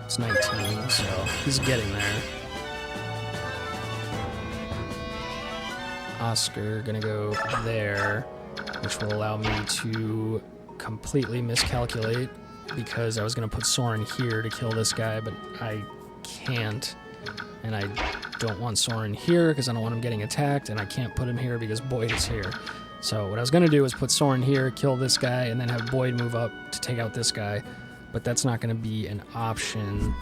It's 19, so he's getting there. Oscar gonna go there, which will allow me to completely miscalculate because I was gonna put Soren here to kill this guy, but I can't. And I don't want Soren here because I don't want him getting attacked, and I can't put him here because Boyd is here. So what I was going to do is put Soren here, kill this guy, and then have Boyd move up to take out this guy. But that's not going to be an option.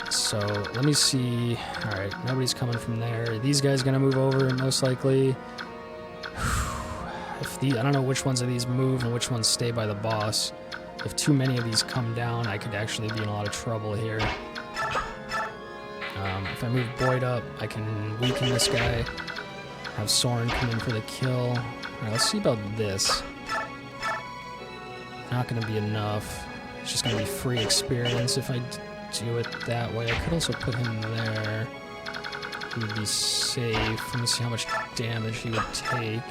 So let me see. Alright, nobody's coming from there. Are these guys going to move over, most likely? I don't know which ones of these move and which ones stay by the boss. If too many of these come down, I could actually be in a lot of trouble here. If I move Boyd up, I can weaken this guy. Have Soren come in for the kill. Alright, let's see about this. Not going to be enough. It's just going to be free experience if I do it that way. I could also put him there. He would be safe. Let me see how much damage he would take.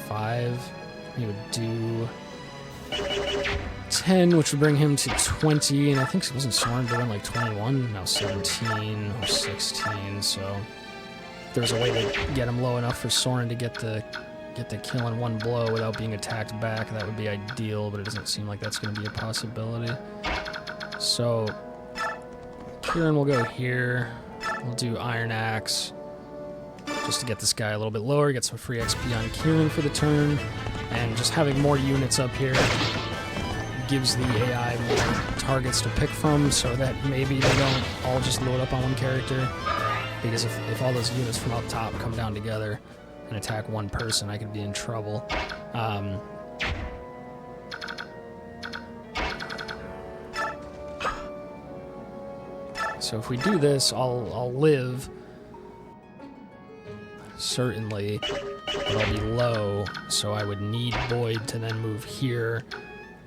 5. He would do 10, which would bring him to 20. And I think it wasn't Soren doing like 21. No, 17 or 16. So if there's a way to get him low enough for Soren to get the kill in one blow without being attacked back, that would be ideal, but it doesn't seem like that's going to be a possibility. So Kieran will go here. We'll do Iron Axe just to get this guy a little bit lower, get some free XP on Kieran for the turn, and just having more units up here gives the AI more targets to pick from so that maybe they don't all just load up on one character, because if all those units from up top come down together and attack one person, I could be in trouble. So if we do this, I'll live, certainly, but I'll be low, so I would need Boyd to then move here,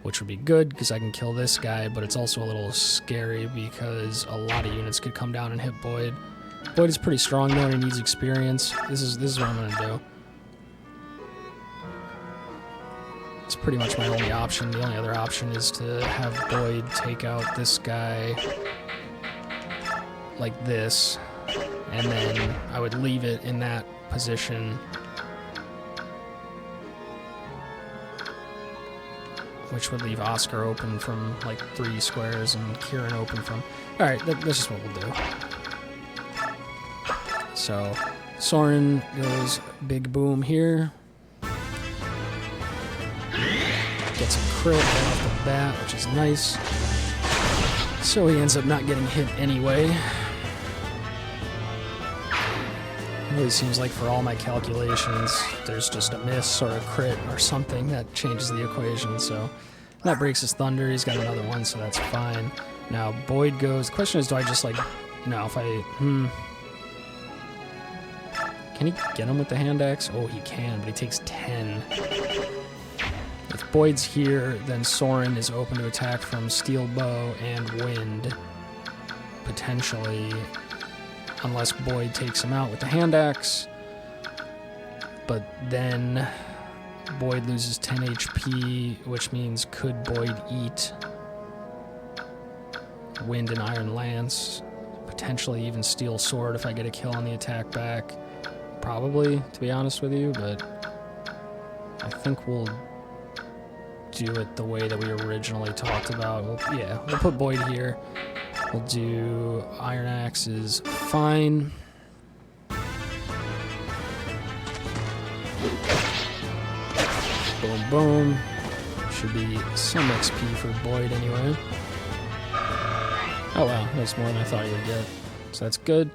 which would be good because I can kill this guy, but it's also a little scary because a lot of units could come down and hit Boyd. Boyd is pretty strong though, and he needs experience. This is what I'm gonna do. It's pretty much my only option. The only other option is to have Boyd take out this guy like this, and then I would leave it in that position, which would leave Oscar open from like 3 squares and Kieran open from... Alright, that's just what we'll do. So Soren goes big boom here. Gets a crit right off the bat, which is nice. So he ends up not getting hit anyway. It really seems like for all my calculations, there's just a miss or a crit or something that changes the equation. So that breaks his thunder. He's got another one, so that's fine. Now Boyd goes. The question is, do I just like... No, if I... Can he get him with the hand axe? Oh, he can, but he takes 10. If Boyd's here, then Soren is open to attack from steel bow and wind, potentially, unless Boyd takes him out with the hand axe. But then Boyd loses 10 HP, which means could Boyd eat wind and iron lance, potentially even steel sword if I get a kill on the attack back? Probably, to be honest with you, but I think we'll do it the way that we originally talked about. We'll put Boyd here. We'll do Iron Axe is fine. Boom, boom. Should be some XP for Boyd anyway. Oh wow, that's more than I thought you would get. So that's good.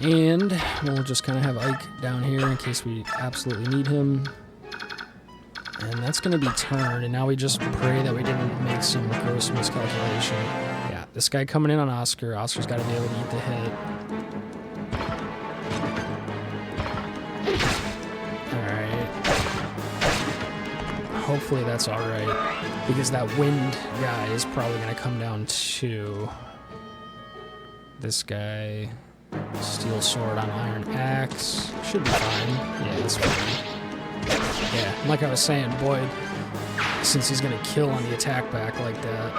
And we'll just kind of have Ike down here in case we absolutely need him. And that's going to be turned, and now we just pray that we didn't make some gross miscalculation. Yeah, this guy coming in on Oscar. Oscar's got to be able to eat the hit. Alright. Hopefully that's alright, because that wind guy is probably going to come down too. This guy, steel sword on iron axe, should be fine. Yeah, that's fine. Yeah, like I was saying, Boyd, since he's going to kill on the attack back like that,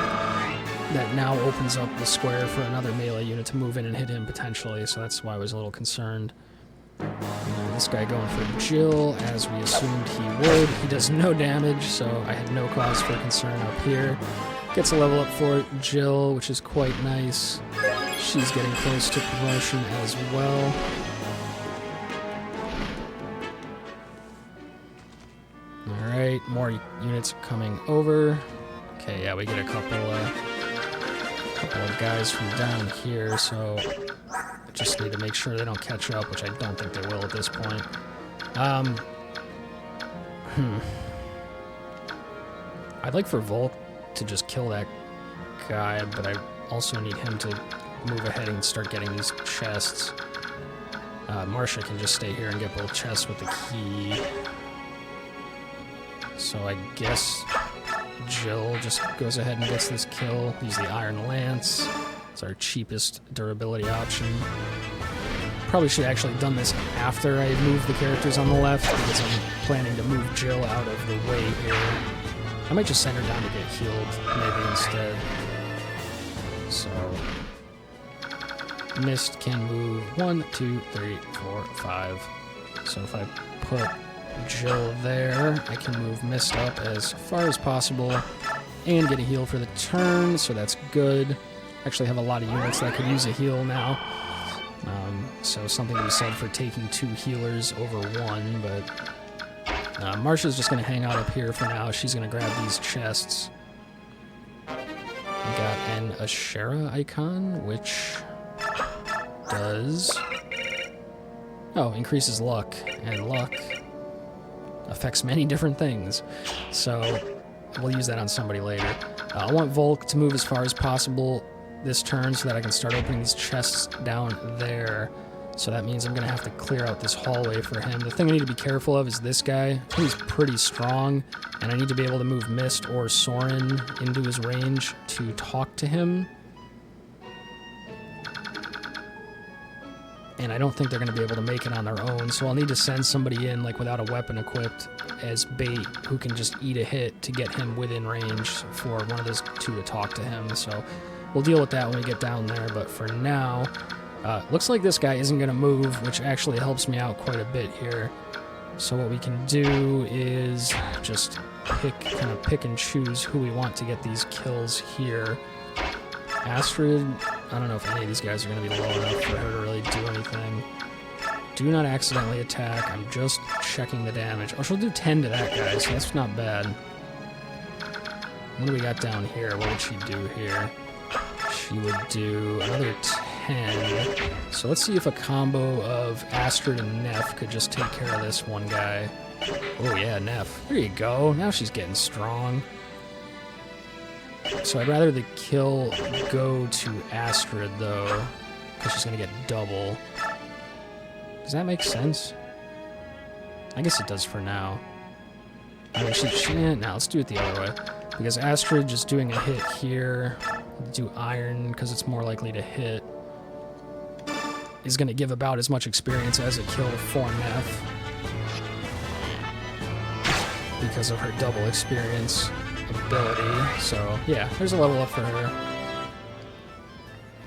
that now opens up the square for another melee unit to move in and hit him potentially, so that's why I was a little concerned. This guy going for Jill, as we assumed he would. He does no damage, so I had no cause for concern up here. Gets a level up for Jill, which is quite nice. She's getting close to promotion as well. Alright, more units coming over. Okay, yeah, we get a couple of guys from down here, so I just need to make sure they don't catch up, which I don't think they will at this point. I'd like for Volk to just kill that guy, but I also need him to move ahead and start getting these chests. Marcia can just stay here and get both chests with the key. So I guess Jill just goes ahead and gets this kill. Use the Iron Lance. It's our cheapest durability option. Probably should have actually done this after I moved the characters on the left, because I'm planning to move Jill out of the way here. I might just send her down to get healed, maybe instead. So, Mist can move 1, 2, 3, 4, 5. So if I put Jill there, I can move Mist up as far as possible and get a heal for the turn, so that's good. Actually have a lot of units that could use a heal now. So something to be said for taking 2 healers over 1, but Marcia's just going to hang out up here for now. She's going to grab these chests. We got an Ashera icon, which does... Oh, increases luck, and luck affects many different things. So we'll use that on somebody later. I want Volk to move as far as possible this turn so that I can start opening these chests down there. So that means I'm going to have to clear out this hallway for him. The thing I need to be careful of is this guy. He's pretty strong, and I need to be able to move Mist or Soren into his range to talk to him. And I don't think they're going to be able to make it on their own, so I'll need to send somebody in, like without a weapon equipped, as bait, who can just eat a hit to get him within range for one of those 2 to talk to him. So we'll deal with that when we get down there, but for now, looks like this guy isn't going to move, which actually helps me out quite a bit here. So what we can do is just kind of pick and choose who we want to get these kills here. Astrid, I don't know if any of these guys are going to be low enough for her to really do anything. Do not accidentally attack. I'm just checking the damage. Oh, she'll do 10 to that guy, so that's not bad. What do we got down here? What would she do here? She would do another 10. So let's see if a combo of Astrid and Neff could just take care of this one guy. Oh yeah, Neff. There you go. Now she's getting strong. So I'd rather the kill go to Astrid, though, because she's going to get double. Does that make sense? I guess it does for now. I mean, she can't. Now, let's do it the other way. Because Astrid just doing a hit here, do iron, because it's more likely to hit, is going to give about as much experience as a kill for Neff, because of her double experience ability. So yeah, there's a level up for her.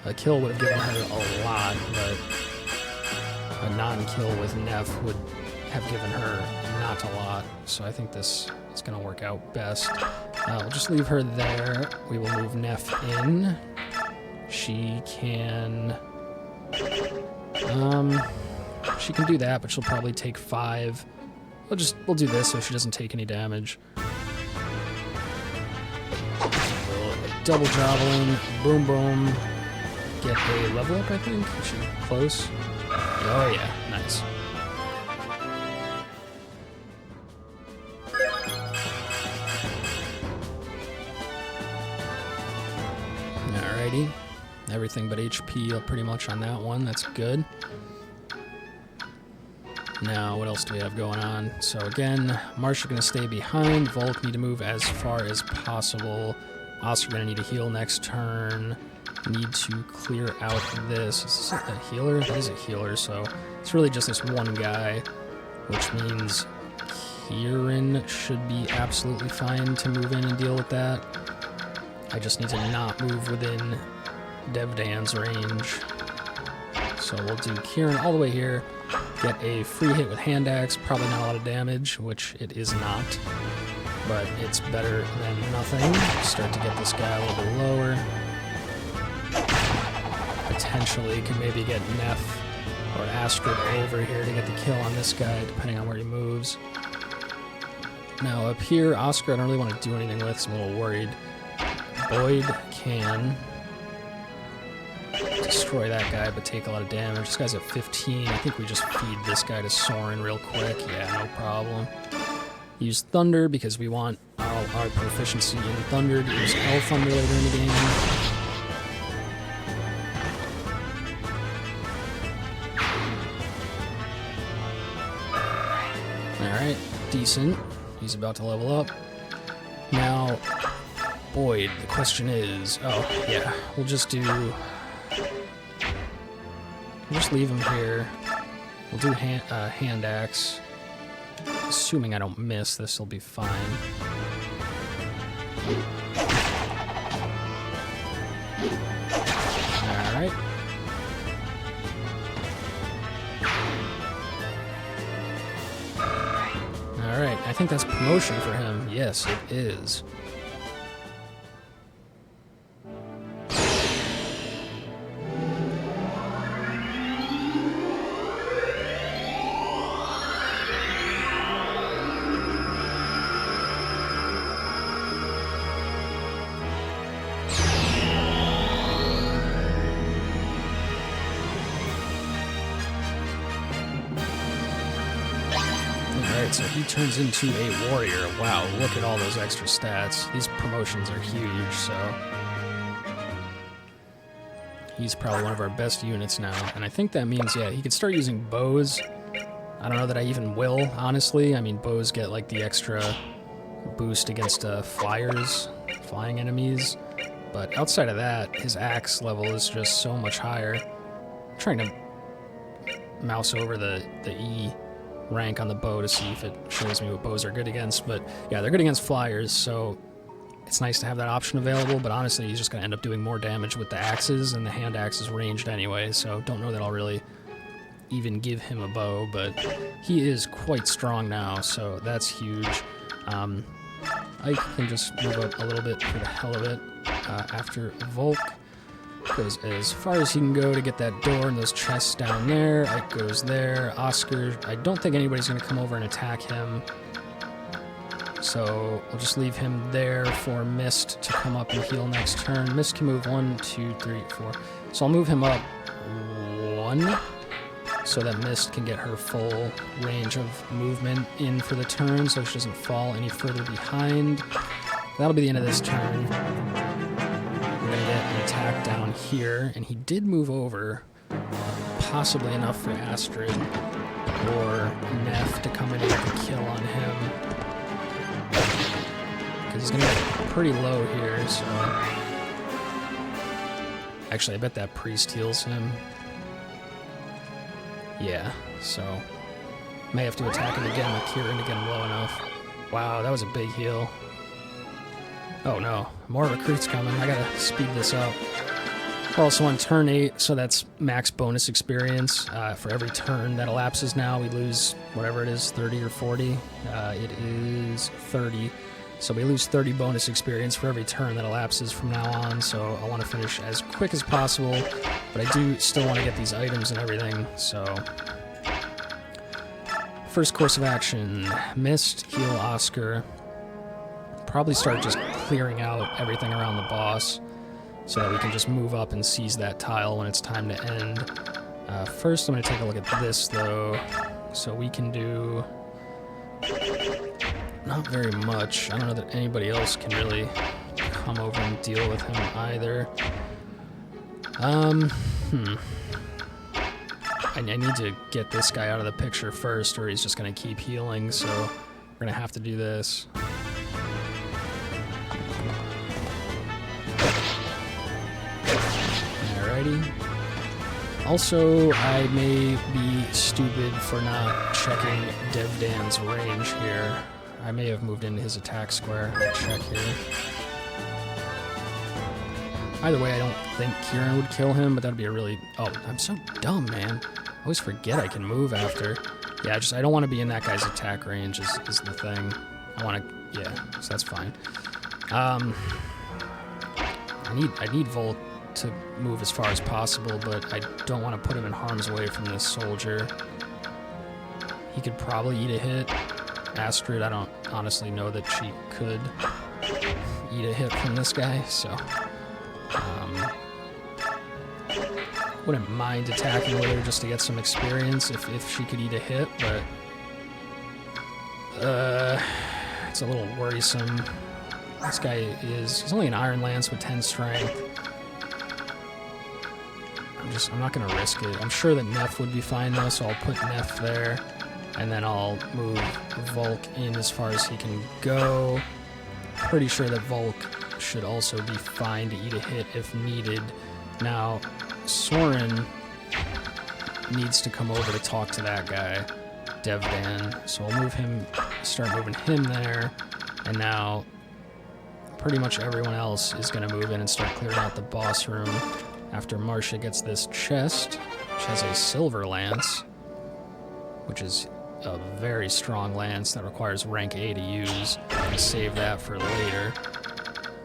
A kill would have given her a lot, but a non-kill with Neff would have given her not a lot. So I think this It's going to work out best. We'll just leave her there. We will move Neff in. She can... she can do that, but she'll probably take 5. We'll do this so she doesn't take any damage. Double javelin, boom boom. Get a level up, I think. Is she close? Oh yeah, nice. Alrighty. Everything but HP pretty much on that one. That's good. Now, what else do we have going on? So again, Marsha going to stay behind. Volk need to move as far as possible. Oscar going to need a heal next turn. Need to clear out this. Is this a healer? That is a healer, so it's really just this one guy, which means Kieran should be absolutely fine to move in and deal with that. I just need to not move within Devdan's range. So we'll do Kieran all the way here. Get a free hit with hand axe. Probably not a lot of damage, which it is not. But it's better than nothing. Start to get this guy a little bit lower. Potentially could maybe get Neff or Astrid over here to get the kill on this guy, depending on where he moves. Now up here, Oscar I don't really want to do anything with, so I'm a little worried. Boyd can destroy that guy, but take a lot of damage. This guy's at 15. I think we just feed this guy to Soren real quick. Yeah, no problem. Use Thunder because we want our proficiency in Thunder to use Hell Thunder later in the game. Alright, decent. He's about to level up. Now, Boyd, the question is... Oh, yeah, we'll just leave him here. We'll do hand axe. Assuming I don't miss, this will be fine. Alright. Alright, I think that's promotion for him. Yes, it is. So he turns into a warrior. Wow, look at all those extra stats. These promotions are huge, so... He's probably one of our best units now. And I think that means, yeah, he could start using bows. I don't know that I even will, honestly. I mean, bows get, like, the extra boost against flying enemies. But outside of that, his axe level is just so much higher. I'm trying to mouse over the E rank on the bow to see if it shows me what bows are good against, but yeah, they're good against flyers, so it's nice to have that option available, but honestly, he's just going to end up doing more damage with the axes, and the hand axe is ranged anyway, so don't know that I'll really even give him a bow, but he is quite strong now, so that's huge. I can just move up a little bit for the hell of it after Volk. Goes as far as he can go to get that door and those chests down there. Ike goes there. Oscar, I don't think anybody's going to come over and attack him. So we'll just leave him there for Mist to come up and heal next turn. Mist can move 1, 2, 3, 4. So I'll move him up 1 so that Mist can get her full range of movement in for the turn so she doesn't fall any further behind. That'll be the end of this turn. We're going to get an attack down here, and he did move over, possibly enough for Astrid or Neff to come in and get a kill on him. Because he's going to get pretty low here, so... Actually, I bet that priest heals him. Yeah, so... May have to attack him again with Kieran to get him low enough. Wow, that was a big heal. Oh no, more recruits coming. I gotta speed this up. We're also on turn 8, so that's max bonus experience. For every turn that elapses now, we lose whatever it is, 30 or 40. It is 30. So we lose 30 bonus experience for every turn that elapses from now on, so I want to finish as quick as possible, but I do still want to get these items and everything, so... First course of action, Mist, heal Oscar. Probably start just clearing out everything around the boss, so that we can just move up and seize that tile when it's time to end. First, I'm going to take a look at this, though. So we can do... not very much. I don't know that anybody else can really come over and deal with him either. I need to get this guy out of the picture first, or he's just going to keep healing, so we're going to have to do this. Also, I may be stupid for not checking Devdan's range here. I may have moved into his attack square. I'll check here. Either way, I don't think Kieran would kill him, but that'd be a really... Oh, I'm so dumb, man. I always forget I can move after. Yeah, I don't want to be in that guy's attack range is the thing. I want to... Yeah, so that's fine. I need Volt to move as far as possible, but I don't want to put him in harm's way from this soldier. He could probably eat a hit. Astrid, I don't honestly know that she could eat a hit from this guy, so... wouldn't mind attacking with her just to get some experience if she could eat a hit, but... it's a little worrisome. This guy he's only an Iron Lance with 10 strength. I'm not going to risk it. I'm sure that Neff would be fine, though, so I'll put Neff there. And then I'll move Volk in as far as he can go. Pretty sure that Volk should also be fine to eat a hit if needed. Now, Soren needs to come over to talk to that guy, Devdan. So we'll start moving him there. And now, pretty much everyone else is going to move in and start clearing out the boss room. After Marcia gets this chest, which has a silver lance, which is a very strong lance that requires rank A to use. I'm going to save that for later.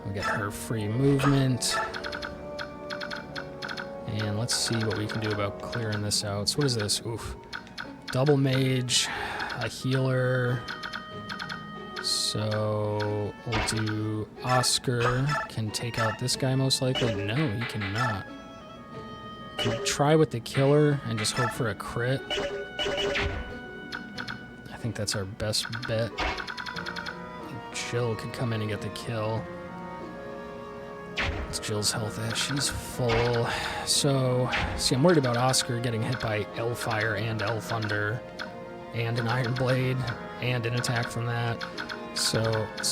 We'll get her free movement. And let's see what we can do about clearing this out. So what is this? Oof. Double mage, a healer. So we'll do Oscar. Can take out this guy most likely. No, he cannot. Can try with the killer and just hope for a crit. I think that's our best bet. Jill could come in and get the kill. What's Jill's health at? She's full. So, see, I'm worried about Oscar getting hit by Elfire and Elthunder and an Iron Blade and an attack from that. So, let's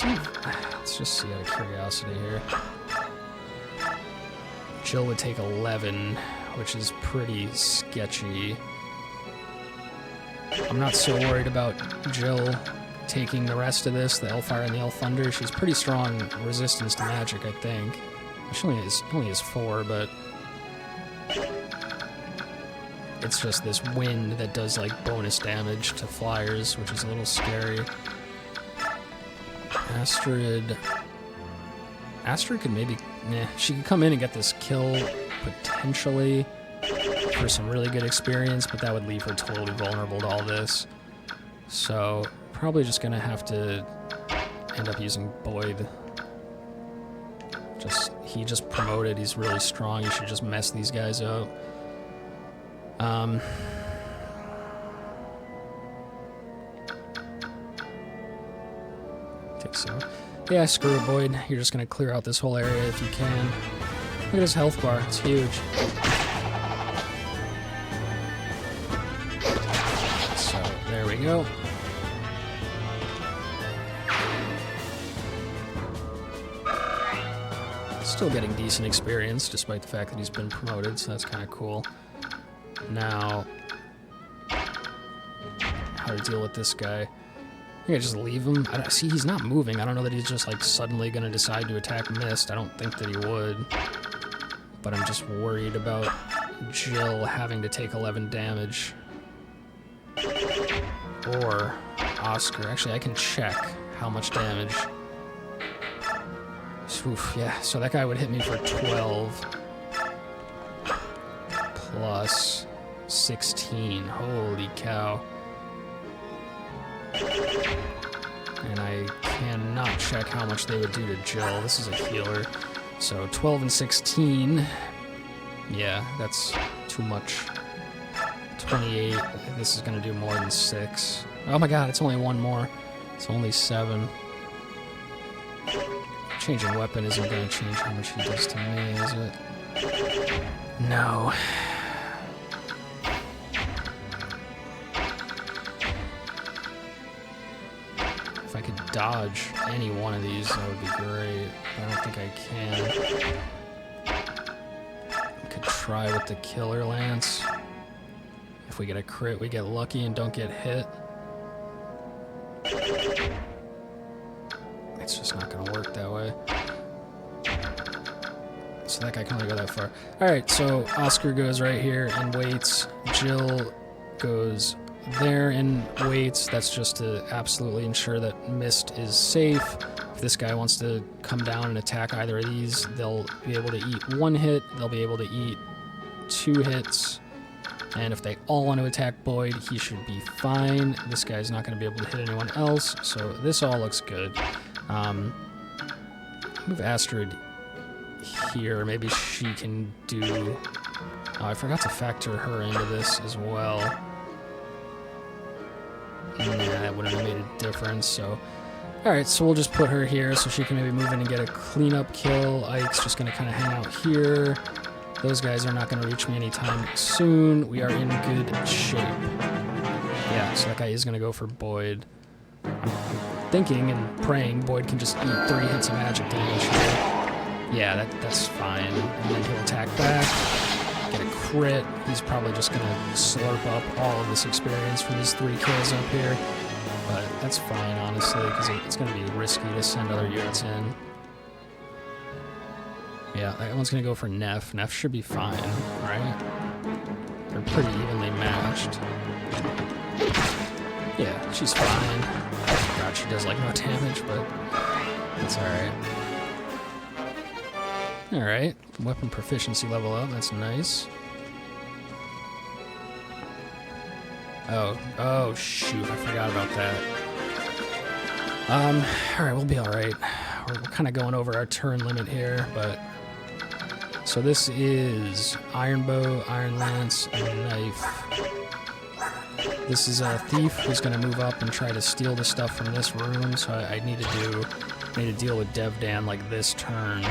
just see out of curiosity here. Jill would take 11, which is pretty sketchy. I'm not so worried about Jill taking the rest of this, the Elfire and the Elthunder. She's pretty strong resistance to magic, I think. She only has 4, but it's just this wind that does like bonus damage to flyers, which is a little scary. Astrid could maybe... she could come in and get this kill, potentially, for some really good experience, but that would leave her totally vulnerable to all this. So, probably just gonna have to end up using Boyd. He just promoted, he's really strong, you should just mess these guys up. I think so. Yeah, screw it, Boyd. You're just gonna clear out this whole area if you can. Look at his health bar, it's huge. So, there we go. Still getting decent experience, despite the fact that he's been promoted, so that's kind of cool. Now, how to deal with this guy. I think I just leave him. See, he's not moving. I don't know that he's just like suddenly going to decide to attack Mist. I don't think that he would. but I'm just worried about Jill having to take 11 damage. Or Oscar. Actually, I can check how much damage. Oof, yeah, so that guy would hit me for 12 plus 16. Holy cow. And I cannot check how much they would do to Jill. This is a healer. So 12 and 16. Yeah, that's too much. 28. This is going to do more than 6. Oh my god, it's only one more. It's only 7. Changing weapon isn't going to change how much he does to me, is it? No. If I could dodge any one of these, that would be great. I don't think I can. I could try with the Killer Lance. If we get a crit, we get lucky and don't get hit. It's just not going to work that way. So that guy can only go that far. Alright, so Oscar goes right here and waits. Jill goes there and waits. That's just to absolutely ensure that Mist is safe. If this guy wants to come down and attack either of these, they'll be able to eat 1 hit. They'll be able to eat 2 hits. And if they all want to attack Boyd, he should be fine. This guy's not going to be able to hit anyone else, so this all looks good. Move Astrid here. Maybe she can do... Oh, I forgot to factor her into this as well. Yeah, that wouldn't have made a difference, so... Alright, so we'll just put her here so she can maybe move in and get a cleanup kill. Ike's just going to kind of hang out here. Those guys are not going to reach me anytime soon. We are in good shape. Yeah, so that guy is going to go for Boyd. Thinking and praying Boyd can just eat 3 hits of magic damage here. Yeah, that's fine. And then he'll attack back, get a crit. He's probably just going to slurp up all of this experience for these 3 kills up here. But that's fine, honestly, because it's going to be risky to send other units in. Yeah, that one's going to go for Neff. Neff should be fine, right? They're pretty evenly matched. Yeah, she's fine. God, she does like no damage, but that's alright. Alright, weapon proficiency level up, that's nice. Oh shoot, I forgot about that. Alright, we'll be alright. We're kind of going over our turn limit here, but... So this is Iron Bow, Iron Lance, and Knife. This is a Thief who's going to move up and try to steal the stuff from this room, so I need to deal with Devdan like this turn.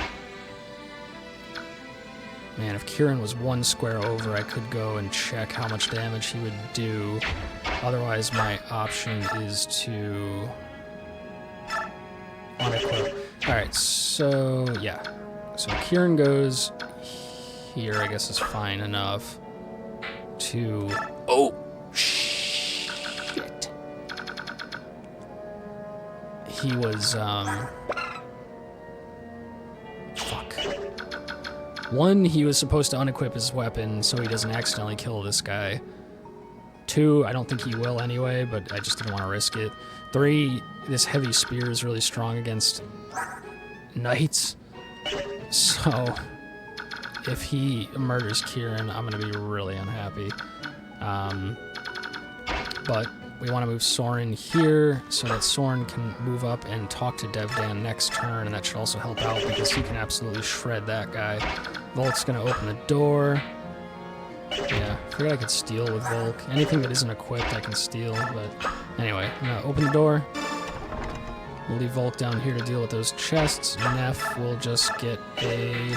Man, if Kieran was 1 square over, I could go and check how much damage he would do. Otherwise, my option is to unequip. Alright, so yeah. So Kieran goes here, I guess is fine enough to... Oh! Shit! He was, fuck. 1, he was supposed to unequip his weapon so he doesn't accidentally kill this guy. 2, I don't think he will anyway, but I just didn't want to risk it. 3, this heavy spear is really strong against knights. So, if he murders Kieran, I'm going to be really unhappy. But we want to move Soren here so that Soren can move up and talk to Devdan next turn, and that should also help out because he can absolutely shred that guy. Volk's going to open the door. Yeah, I figured I could steal with Volk. Anything that isn't equipped I can steal, but anyway, I'm going to open the door. We'll leave Volk down here to deal with those chests. Neff will just get a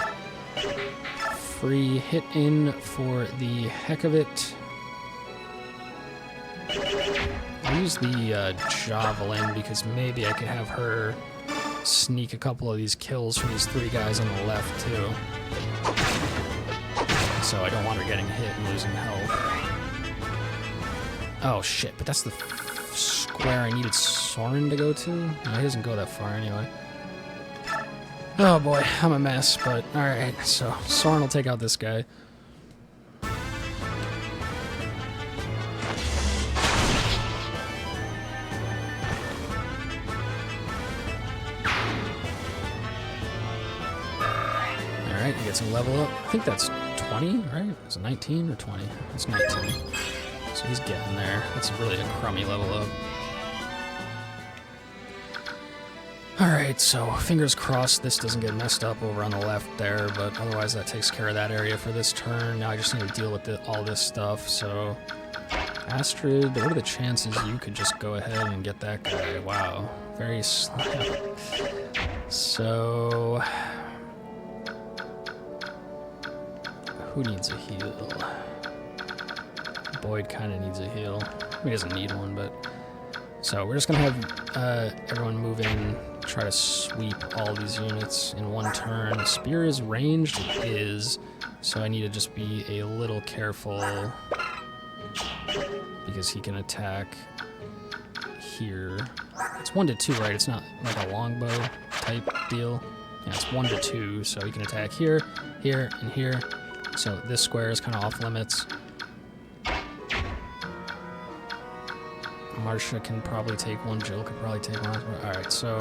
free hit in for the heck of it. I'll use the Javelin because maybe I could have her sneak a couple of these kills from these 3 guys on the left too. So I don't want her getting hit and losing health. Oh shit, but that's the square I needed Soren to go to? No, he doesn't go that far anyway. Oh boy, I'm a mess, but alright, so Soren will take out this guy. Alright, he gets a level up. I think that's 20, right? Is it 19 or 20? It's 19. So he's getting there. That's really a crummy level up. Alright, so fingers crossed this doesn't get messed up over on the left there, but otherwise that takes care of that area for this turn. Now I just need to deal with all this stuff, so... Astrid, what are the chances you could just go ahead and get that guy? Wow, very slim. So... Who needs a heal? Boyd kind of needs a heal. He doesn't need one, but... So we're just going to have everyone move in, try to sweep all these units in one turn. Spear is ranged? It is. So I need to just be a little careful because he can attack here. It's 1 to 2, right? It's not like a longbow type deal. Yeah, it's 1 to 2, so he can attack here, here, and here. So this square is kind of off limits. Marcia can probably take one. Jill could probably take one. Alright, so...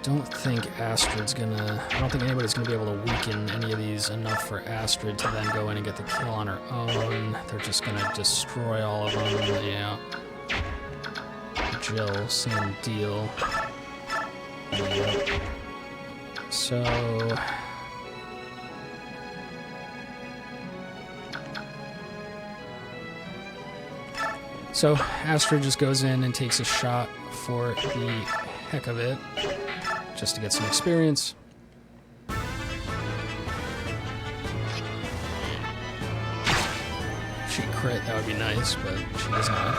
Don't think Astrid's gonna... I don't think anybody's gonna be able to weaken any of these enough for Astrid to then go in and get the kill on her own. They're just gonna destroy all of them, yeah. Jill, same deal. Yep. So... So, Astrid just goes in and takes a shot for the heck of it, just to get some experience. If she crit, that would be nice, but she does not.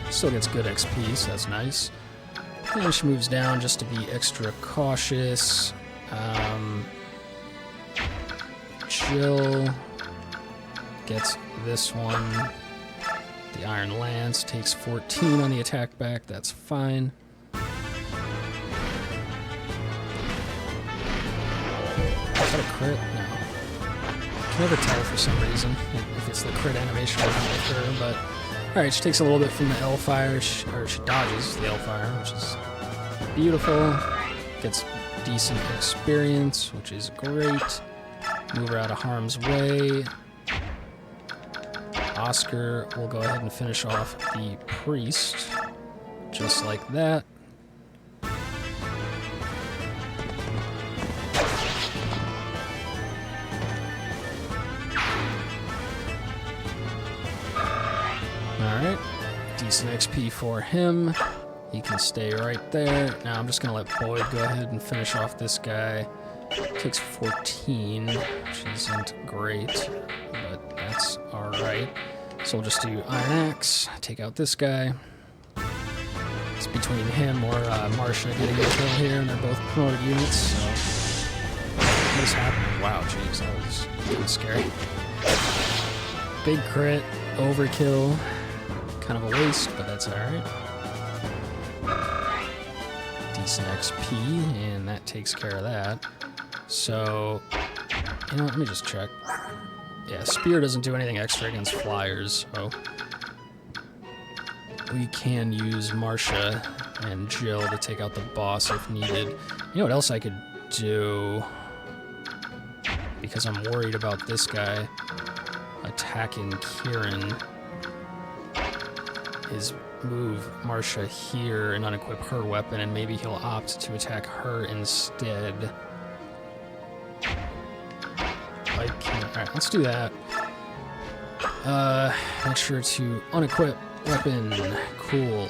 Still gets good XP, so that's nice. And she moves down just to be extra cautious. Jill gets this one. The Iron Lance takes 14 on the attack back, that's fine. Is that a crit? No. I can never tell for some reason if it's the crit animation or not with her, but... Alright, she takes a little bit from the Hellfire, or she dodges the Hellfire, which is beautiful. Gets decent experience, which is great. Move her out of harm's way. Oscar will go ahead and finish off the priest, just like that. Alright, decent XP for him. He can stay right there. Now I'm just going to let Boyd go ahead and finish off this guy. Takes 14, which isn't great, but that's alright. So we'll just do Iron Axe, take out this guy. It's between him or Marcia getting the kill here, and they're both promoted units, so... What is happening? Wow, jeez, that was getting scary. Big crit, overkill. Kind of a waste, but that's alright. Decent XP, and that takes care of that. So, you know what, let me just check. Yeah, Spear doesn't do anything extra against flyers, so... We can use Marcia and Jill to take out the boss if needed. You know what else I could do? Because I'm worried about this guy attacking Kieran. Is move Marcia here and unequip her weapon, and maybe he'll opt to attack her instead. Alright, let's do that. Make sure to unequip weapon. Cool.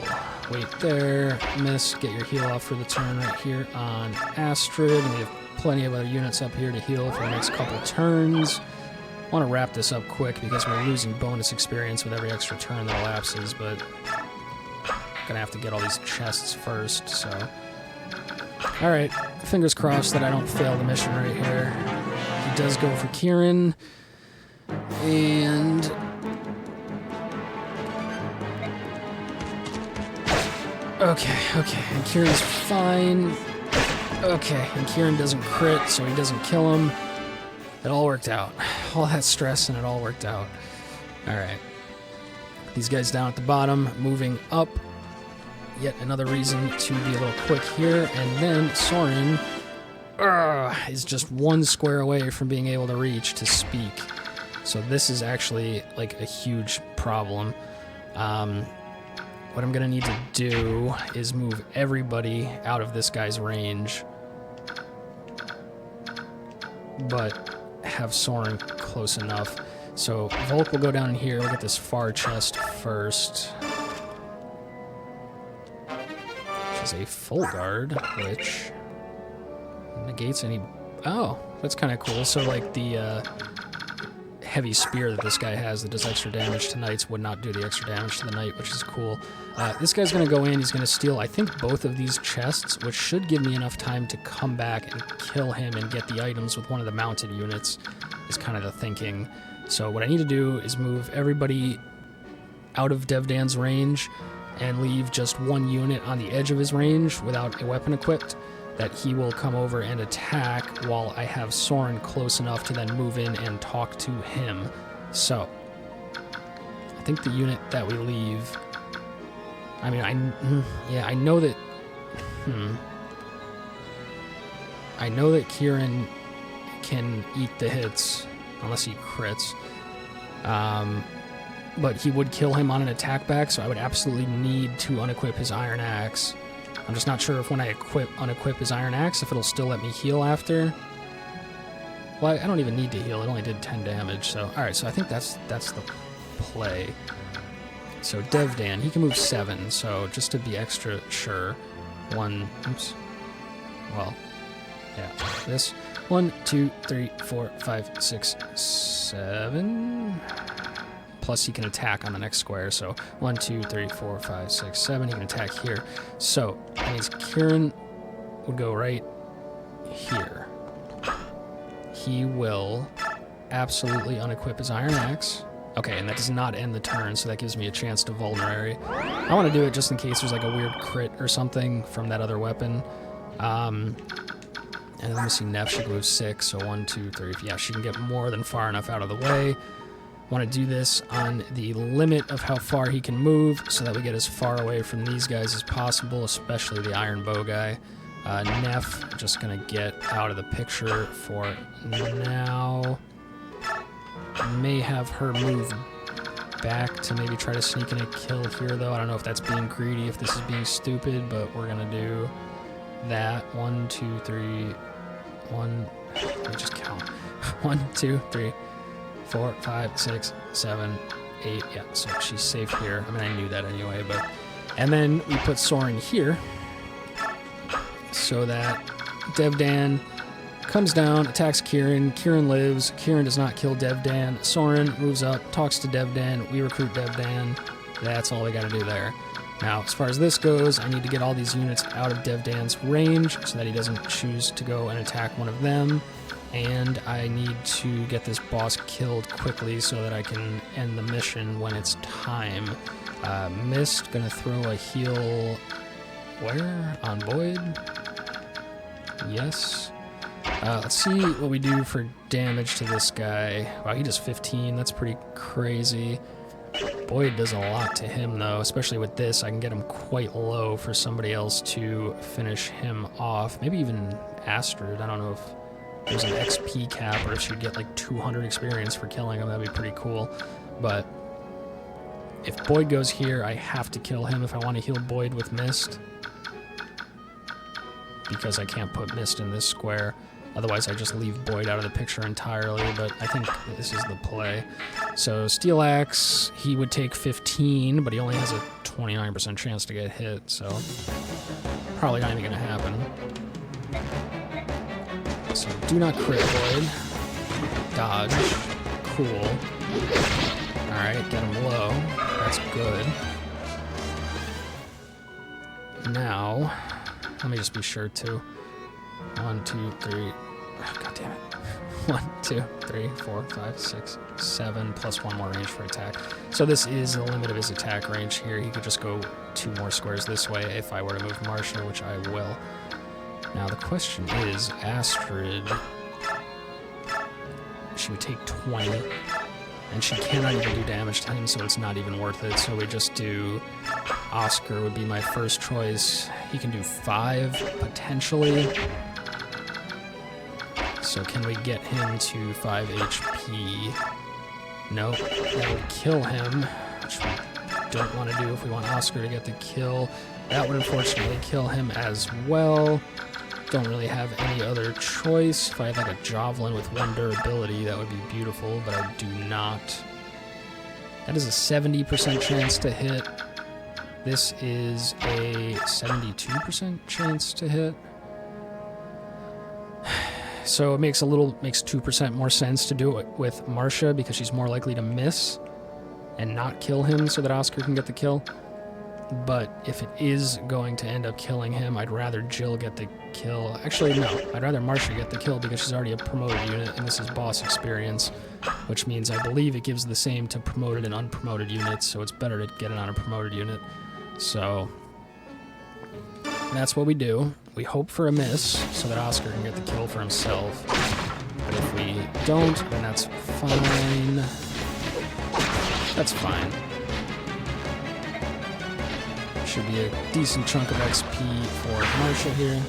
Wait there. Miss. Get your heal off for the turn right here on Astrid. And we have plenty of other units up here to heal for the next couple turns. I want to wrap this up quick because we're losing bonus experience with every extra turn that elapses, but I'm gonna have to get all these chests first, so... Alright, fingers crossed that I don't fail the mission right here. He does go for Kieran, and... Okay, and Kieran's fine. Okay, and Kieran doesn't crit, so he doesn't kill him. It all worked out. All that stress and it all worked out. Alright. These guys down at the bottom, moving up. Yet another reason to be a little quick here. And then Soren is just one square away from being able to reach to speak. So this is actually like a huge problem. What I'm going to need to do is move everybody out of this guy's range. But have Soren close enough. So Volk will go down here. We'll get this far chest first. Which is a full guard, which negates any... Oh, that's kind of cool. So like the heavy spear that this guy has that does extra damage to knights would not do the extra damage to the knight, which is cool. This guy's going to go in. He's going to steal, I think, both of these chests, which should give me enough time to come back and kill him and get the items with one of the mounted units, is kind of the thinking. So what I need to do is move everybody out of Devdan's range and leave just one unit on the edge of his range without a weapon equipped, that he will come over and attack while I have Soren close enough to then move in and talk to him. So, I think the unit that we leave... I mean, I know that... I know that Kieran can eat the hits, unless he crits. But he would kill him on an attack back, so I would absolutely need to unequip his Iron Axe. I'm just not sure if when I unequip his Iron Axe, if it'll still let me heal after. Well, I don't even need to heal. It only did 10 damage. So, all right. So I think that's the play. So Devdan, he can move 7. So just to be extra sure, oops. Well, yeah. This 1, 2, 3, 4, 5, 6, 7. Plus he can attack on the next square, so 1, 2, 3, 4, 5, 6, 7. He can attack here. So that means Kieran would go right here. He will absolutely unequip his Iron Axe. Okay, and that does not end the turn, so that gives me a chance to vulnerary. I want to do it just in case there's like a weird crit or something from that other weapon. And let me see, Neff, she can move 6, so 1, 2, 3. Yeah, she can get more than far enough out of the way. Want to do this on the limit of how far he can move so that we get as far away from these guys as possible, especially the Iron Bow guy. Neff, just going to get out of the picture for now. May have her move back to maybe try to sneak in a kill here, though. I don't know if that's being greedy, if this is being stupid, but we're going to do that. 1, 2, 3, 1. Let me just count. 1, 2, 3. 4, 5, 6, 7, 8. Yeah, so she's safe here. I mean, I knew that anyway, but... And then we put Soren here so that Devdan comes down, attacks Kieran. Kieran lives. Kieran does not kill Devdan. Soren moves up, talks to Devdan. We recruit Devdan. That's all we got to do there. Now, as far as this goes, I need to get all these units out of Devdan's range so that he doesn't choose to go and attack one of them. And I need to get this boss killed quickly so that I can end the mission when it's time. Mist, gonna throw a heal... Where? On Boyd? Yes. Let's see what we do for damage to this guy. Wow, he does 15. That's pretty crazy. Boyd does a lot to him, though. Especially with this, I can get him quite low for somebody else to finish him off. Maybe even Astrid. I don't know if there's an XP cap or if she'd get like 200 experience for killing him. That'd be pretty cool. But if Boyd goes here, I have to kill him if I want to heal Boyd with Mist. Because I can't put Mist in this square. Otherwise, I just leave Boyd out of the picture entirely, but I think this is the play. So, Steel Axe, he would take 15, but he only has a 29% chance to get hit, so probably not even going to happen. So, do not crit Boyd. Dodge. Cool. Alright, get him low. That's good. Now, let me just be sure to. 1, 2, 3. God damn it. 1, 2, 3, 4, 5, 6, 7, plus 1 more range for attack. So this is the limit of his attack range here. He could just go 2 more squares this way if I were to move Marcia, which I will. Now the question is, Astrid, she would take 20, and she cannot even do damage to him, so it's not even worth it. So we just do Oscar would be my first choice. He can do 5, potentially. So can we get him to 5 HP? Nope, that would kill him, which we don't want to do if we want Oscar to get the kill. That would unfortunately kill him as well. Don't really have any other choice. If I had like a Javelin with 1 durability, that would be beautiful, but I do not. That is a 70% chance to hit. This is a 72% chance to hit. So it makes 2% more sense to do it with Marcia because she's more likely to miss and not kill him so that Oscar can get the kill. But if it is going to end up killing him, I'd rather Jill get the kill. Actually, no. I'd rather Marcia get the kill because she's already a promoted unit, and this is Bous Experience, which means I believe it gives the same to promoted and unpromoted units, so it's better to get it on a promoted unit. So that's what we do. We hope for a miss so that Oscar can get the kill for himself. But if we don't, then that's fine. That's fine. Should be a decent chunk of XP for Marcia here.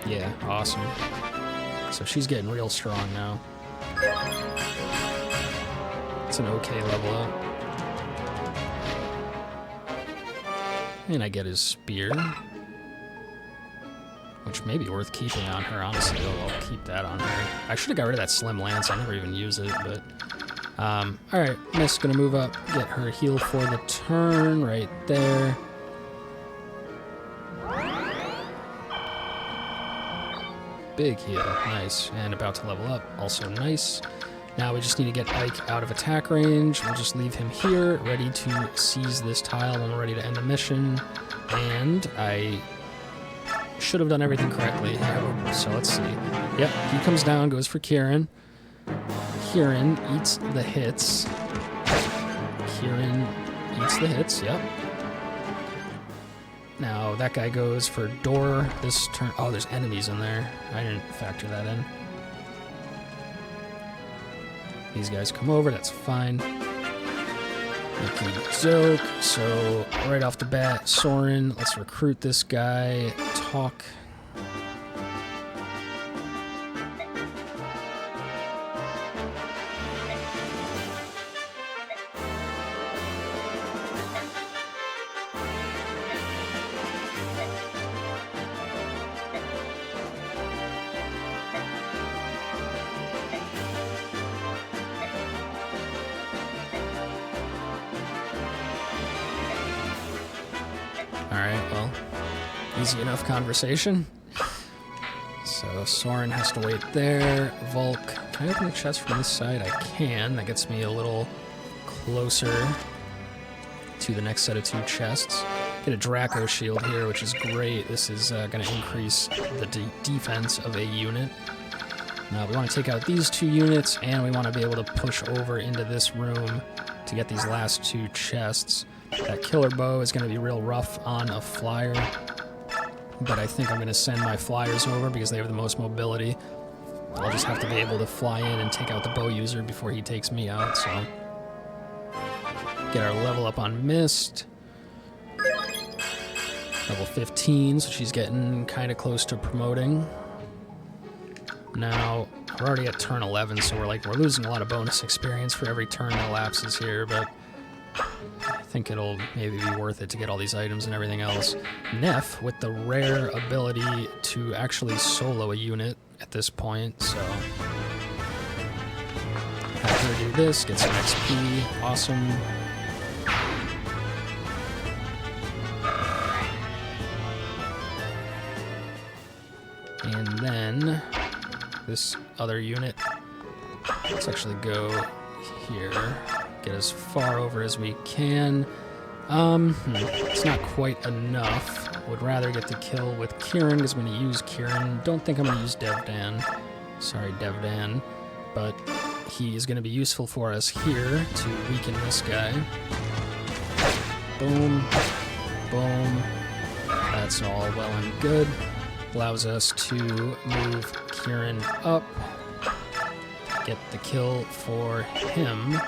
Yeah, awesome. So she's getting real strong now. It's an okay level up. And I get his spear, which may be worth keeping on her, honestly. I'll keep that on her. I should have got rid of that slim lance. I never even use it, but... Alright, Miss gonna move up, get her heal for the turn right there. Big heal, nice. And about to level up, also nice. Now we just need to get Ike out of attack range. We'll just leave him here, ready to seize this tile when we're ready to end the mission. And I should have done everything correctly. So let's see. Yep, he comes down, goes for Kieran. Kieran eats the hits. Kieran eats the hits, yep. Now that guy goes for Door this turn. Oh, there's enemies in there. I didn't factor that in. These guys come over, that's fine. Okey-doke. So right off the bat, Soren, let's recruit this guy. Talk. Alright, well, easy enough conversation. So Soren has to wait there. Volk, can I open the chest from this side? I can. That gets me a little closer to the next set of 2 chests. Get a Draco shield here, which is great. This is going to increase the defense of a unit. Now we want to take out these 2 units, and we want to be able to push over into this room to get these last 2 chests. That killer bow is going to be real rough on a flyer, but I think I'm going to send my flyers over because they have the most mobility. I'll just have to be able to fly in and take out the bow user before he takes me out, so... Get our level up on Mist. Level 15, so she's getting kind of close to promoting. Now, we're already at turn 11, so we're losing a lot of bonus experience for every turn that elapses here, but... I think it'll maybe be worth it to get all these items and everything else. Neff with the rare ability to actually solo a unit at this point, so have her do this, get some XP, awesome. And then this other unit, let's actually go here. Get as far over as we can. It's not quite enough. Would rather get the kill with Kieran because I'm going to use Kieran. Don't think I'm going to use Devdan. Sorry, Devdan. But he is going to be useful for us here to weaken this guy. Boom. Boom. That's all well and good. Allows us to move Kieran up, get the kill for him.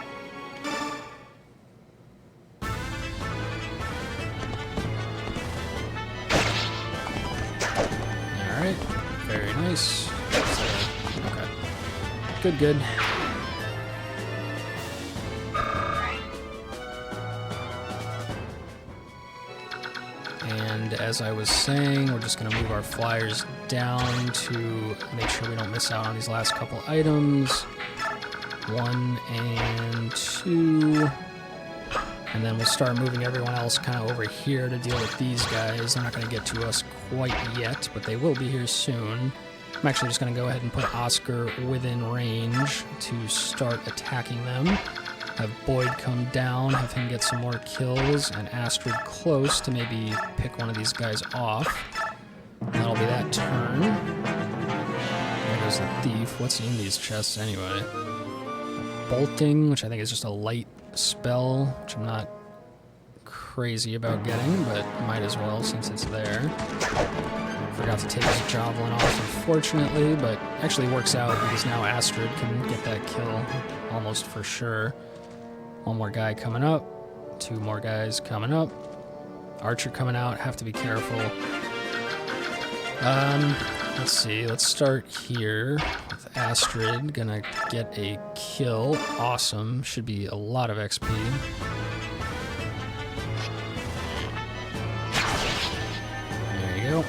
Alright, very nice. Okay. Good, good. And as I was saying, we're just going to move our flyers down to make sure we don't miss out on these last couple items. 1 and 2. And then we'll start moving everyone else kind of over here to deal with these guys. They're not going to get to us quite yet, but they will be here soon. I'm actually just going to go ahead and put Oscar within range to start attacking them. Have Boyd come down, have him get some more kills, and Astrid close to maybe pick one of these guys off. That'll be that turn. There goes the thief. What's in these chests anyway? Bolting, which I think is just a light spell, which I'm not crazy about getting, but might as well since it's there. Forgot to take his javelin off, unfortunately, but actually works out because now Astrid can get that kill almost for sure. One more guy coming up. 2 more guys coming up. Archer coming out. Have to be careful. Let's see. Let's start here with Astrid. Gonna get a kill. Awesome. Should be a lot of XP. There you go.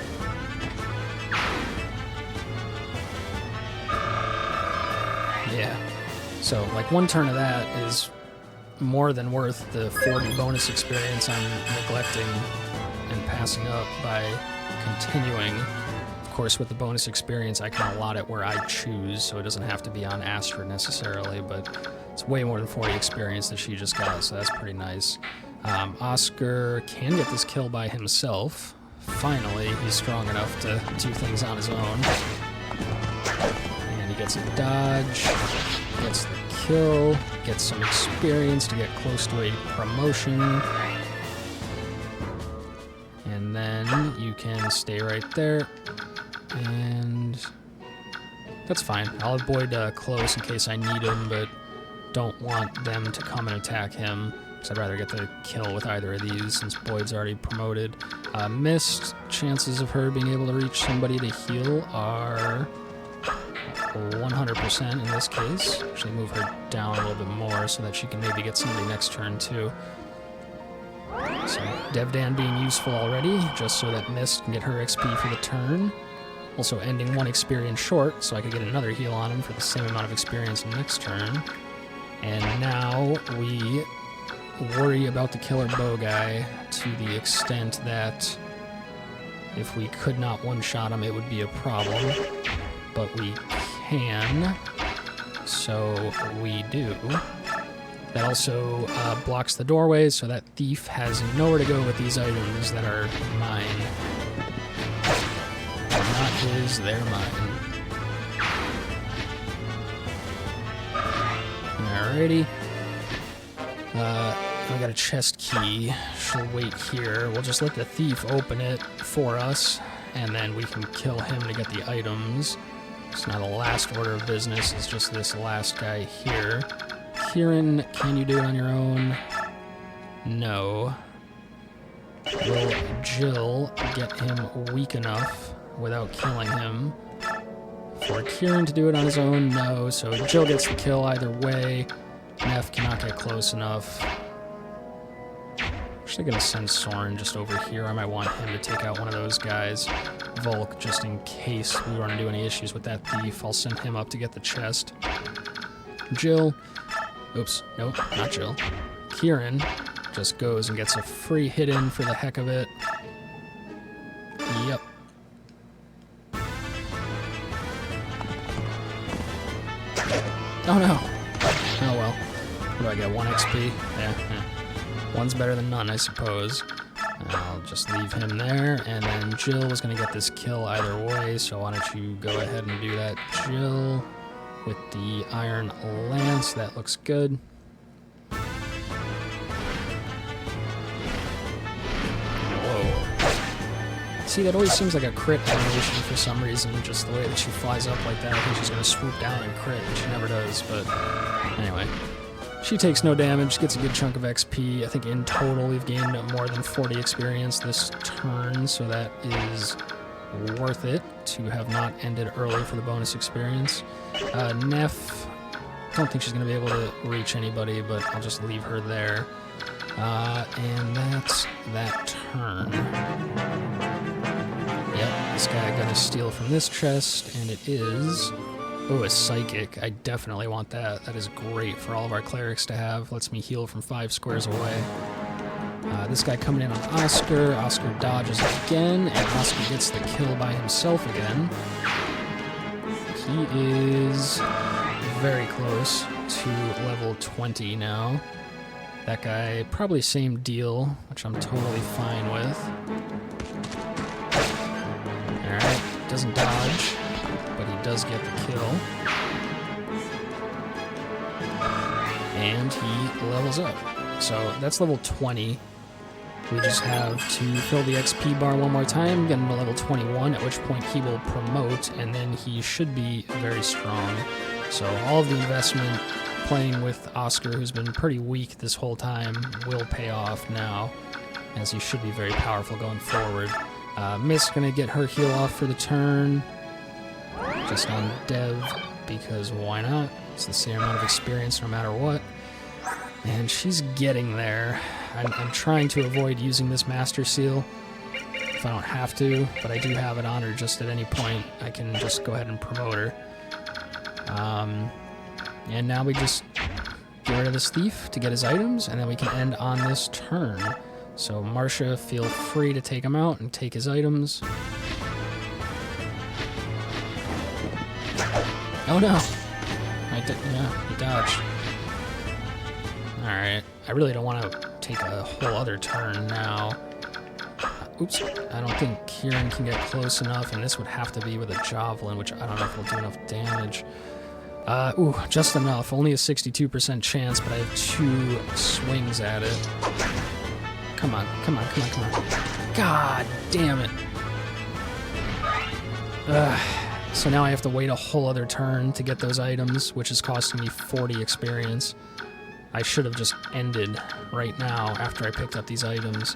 Yeah. So, like, one turn of that is more than worth the 40 bonus experience I'm neglecting and passing up by continuing. Of course, with the bonus experience, I can allot it where I choose, so it doesn't have to be on Astrid necessarily, but it's way more than 40 experience that she just got, so that's pretty nice. Oscar can get this kill by himself. Finally, he's strong enough to do things on his own. And he gets a dodge, gets the kill, gets some experience to get close to a promotion. And then you can stay right there. And that's fine. I'll have Boyd close in case I need him, but don't want them to come and attack him, because I'd rather get the kill with either of these since Boyd's already promoted. Missed chances of her being able to reach somebody to heal are 100% in this case. Actually move her down a little bit more so that she can maybe get somebody next turn too. So Devdan being useful already, just so that Mist can get her XP for the turn. Also ending 1 experience short, so I could get another heal on him for the same amount of experience next turn. And now we worry about the killer bow guy to the extent that if we could not one-shot him, it would be a problem. But we can, so we do. That also blocks the doorway, so that thief has nowhere to go with these items that are mine. They're not his, they're mine. Alrighty. I got a chest key. She'll wait here. We'll just let the thief open it for us, and then we can kill him to get the items. It's not a last order of business, it's just this last guy here. Kieran, can you do it on your own? No. Will Jill get him weak enough without killing him? For Kieran to do it on his own? No. So Jill gets the kill either way. Neff cannot get close enough. Actually gonna send Soren just over here. I might want him to take out one of those guys. Volk, just in case we run into any issues with that thief. I'll send him up to get the chest. Jill. Oops, nope, not Jill. Kieran just goes and gets a free hit in for the heck of it. Yep. Oh no. Oh well. What do I get, 1 XP? Yeah. One's better than none, I suppose. I'll just leave him there, and then Jill was going to get this kill either way, so why don't you go ahead and do that, Jill, with the Iron Lance. That looks good. Whoa. See, that always seems like a crit animation for some reason, just the way that she flies up like that. I think she's going to swoop down and crit, and she never does, but anyway. She takes no damage, gets a good chunk of XP. I think in total we've gained more than 40 experience this turn, so that is worth it to have not ended early for the bonus experience. Neff, don't think she's going to be able to reach anybody, but I'll just leave her there. And that's that turn. Yep, this guy got to steal from this chest, and it is... Oh, a Psychic. I definitely want that. That is great for all of our clerics to have. Lets me heal from 5 squares away. This guy coming in on Oscar. Oscar dodges again, and Oscar gets the kill by himself again. He is very close to level 20 now. That guy, probably same deal, which I'm totally fine with. Alright, doesn't dodge, but he does get the kill. And he levels up. So that's level 20. We just have to fill the XP bar one more time, get him to level 21, at which point he will promote, and then he should be very strong. So all of the investment playing with Oscar, who's been pretty weak this whole time, will pay off now, as he should be very powerful going forward. Miss gonna get her heal off for the turn, just on Dev, because why not? It's the same amount of experience no matter what. And she's getting there. I'm trying to avoid using this Master Seal if I don't have to, but I do have it on her just at any point. I can just go ahead and promote her. And now we just get rid of this thief to get his items, and then we can end on this turn. So Marcia, feel free to take him out and take his items. Oh no! Yeah, he dodged. Alright, I really don't want to take a whole other turn now. Oops, I don't think Kieran can get close enough, and this would have to be with a Javelin, which I don't know if will do enough damage. Ooh, just enough. Only a 62% chance, but I have 2 swings at it. Come on, come on, come on, come on. God damn it. So now I have to wait a whole other turn to get those items, which is costing me 40 experience. I should have just ended right now after I picked up these items.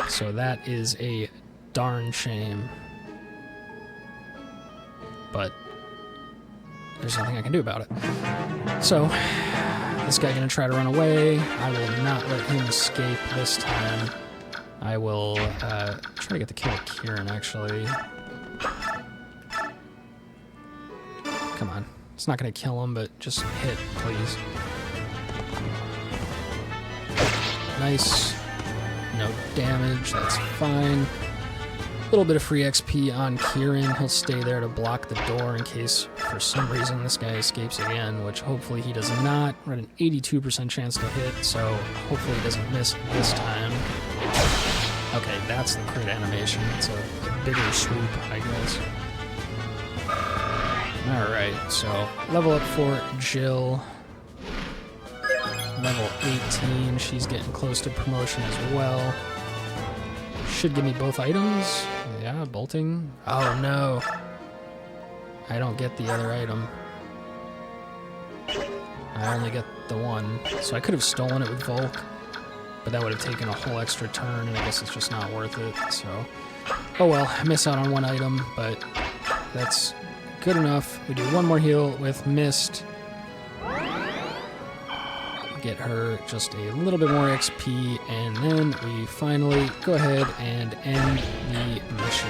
So that is a darn shame. But there's nothing I can do about it. So, this guy gonna try to run away. I will not let him escape this time. I will try to get the kill with Kieran, actually. Come on. It's not gonna kill him, but just hit, please. Nice. No damage, that's fine. A little bit of free XP on Kieran. He'll stay there to block the door in case, for some reason, this guy escapes again, which hopefully he does not. We're at an 82% chance to hit, so hopefully he doesn't miss this time. Okay, that's the crit animation. It's a bigger swoop, I guess. Alright, so level up for Jill. Level 18, she's getting close to promotion as well. Should give me both items. Yeah, bolting. Oh no. I don't get the other item. I only get the one. So I could have stolen it with Volk, but that would have taken a whole extra turn, and I guess it's just not worth it, so. Oh well, I miss out on one item, but that's good enough. We do one more heal with Mist. Get her just a little bit more XP, and then we finally go ahead and end the mission.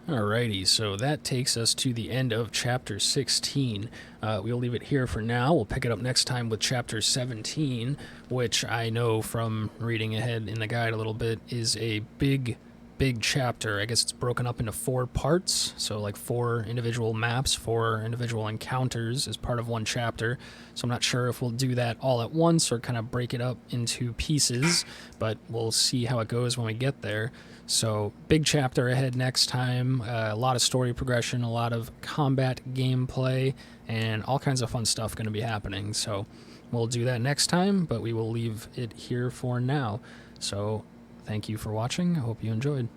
Alrighty, so that takes us to the end of Chapter 16. We'll leave it here for now. We'll pick it up next time with Chapter 17, which I know from reading ahead in the guide a little bit is a big chapter. I guess it's broken up into 4 parts, so like 4 individual maps, 4 individual encounters as part of one chapter. So I'm not sure if we'll do that all at once or kind of break it up into pieces, but we'll see how it goes when we get there. So big chapter ahead next time, a lot of story progression, a lot of combat gameplay, and all kinds of fun stuff going to be happening. So we'll do that next time, but we will leave it here for now. So thank you for watching. I hope you enjoyed.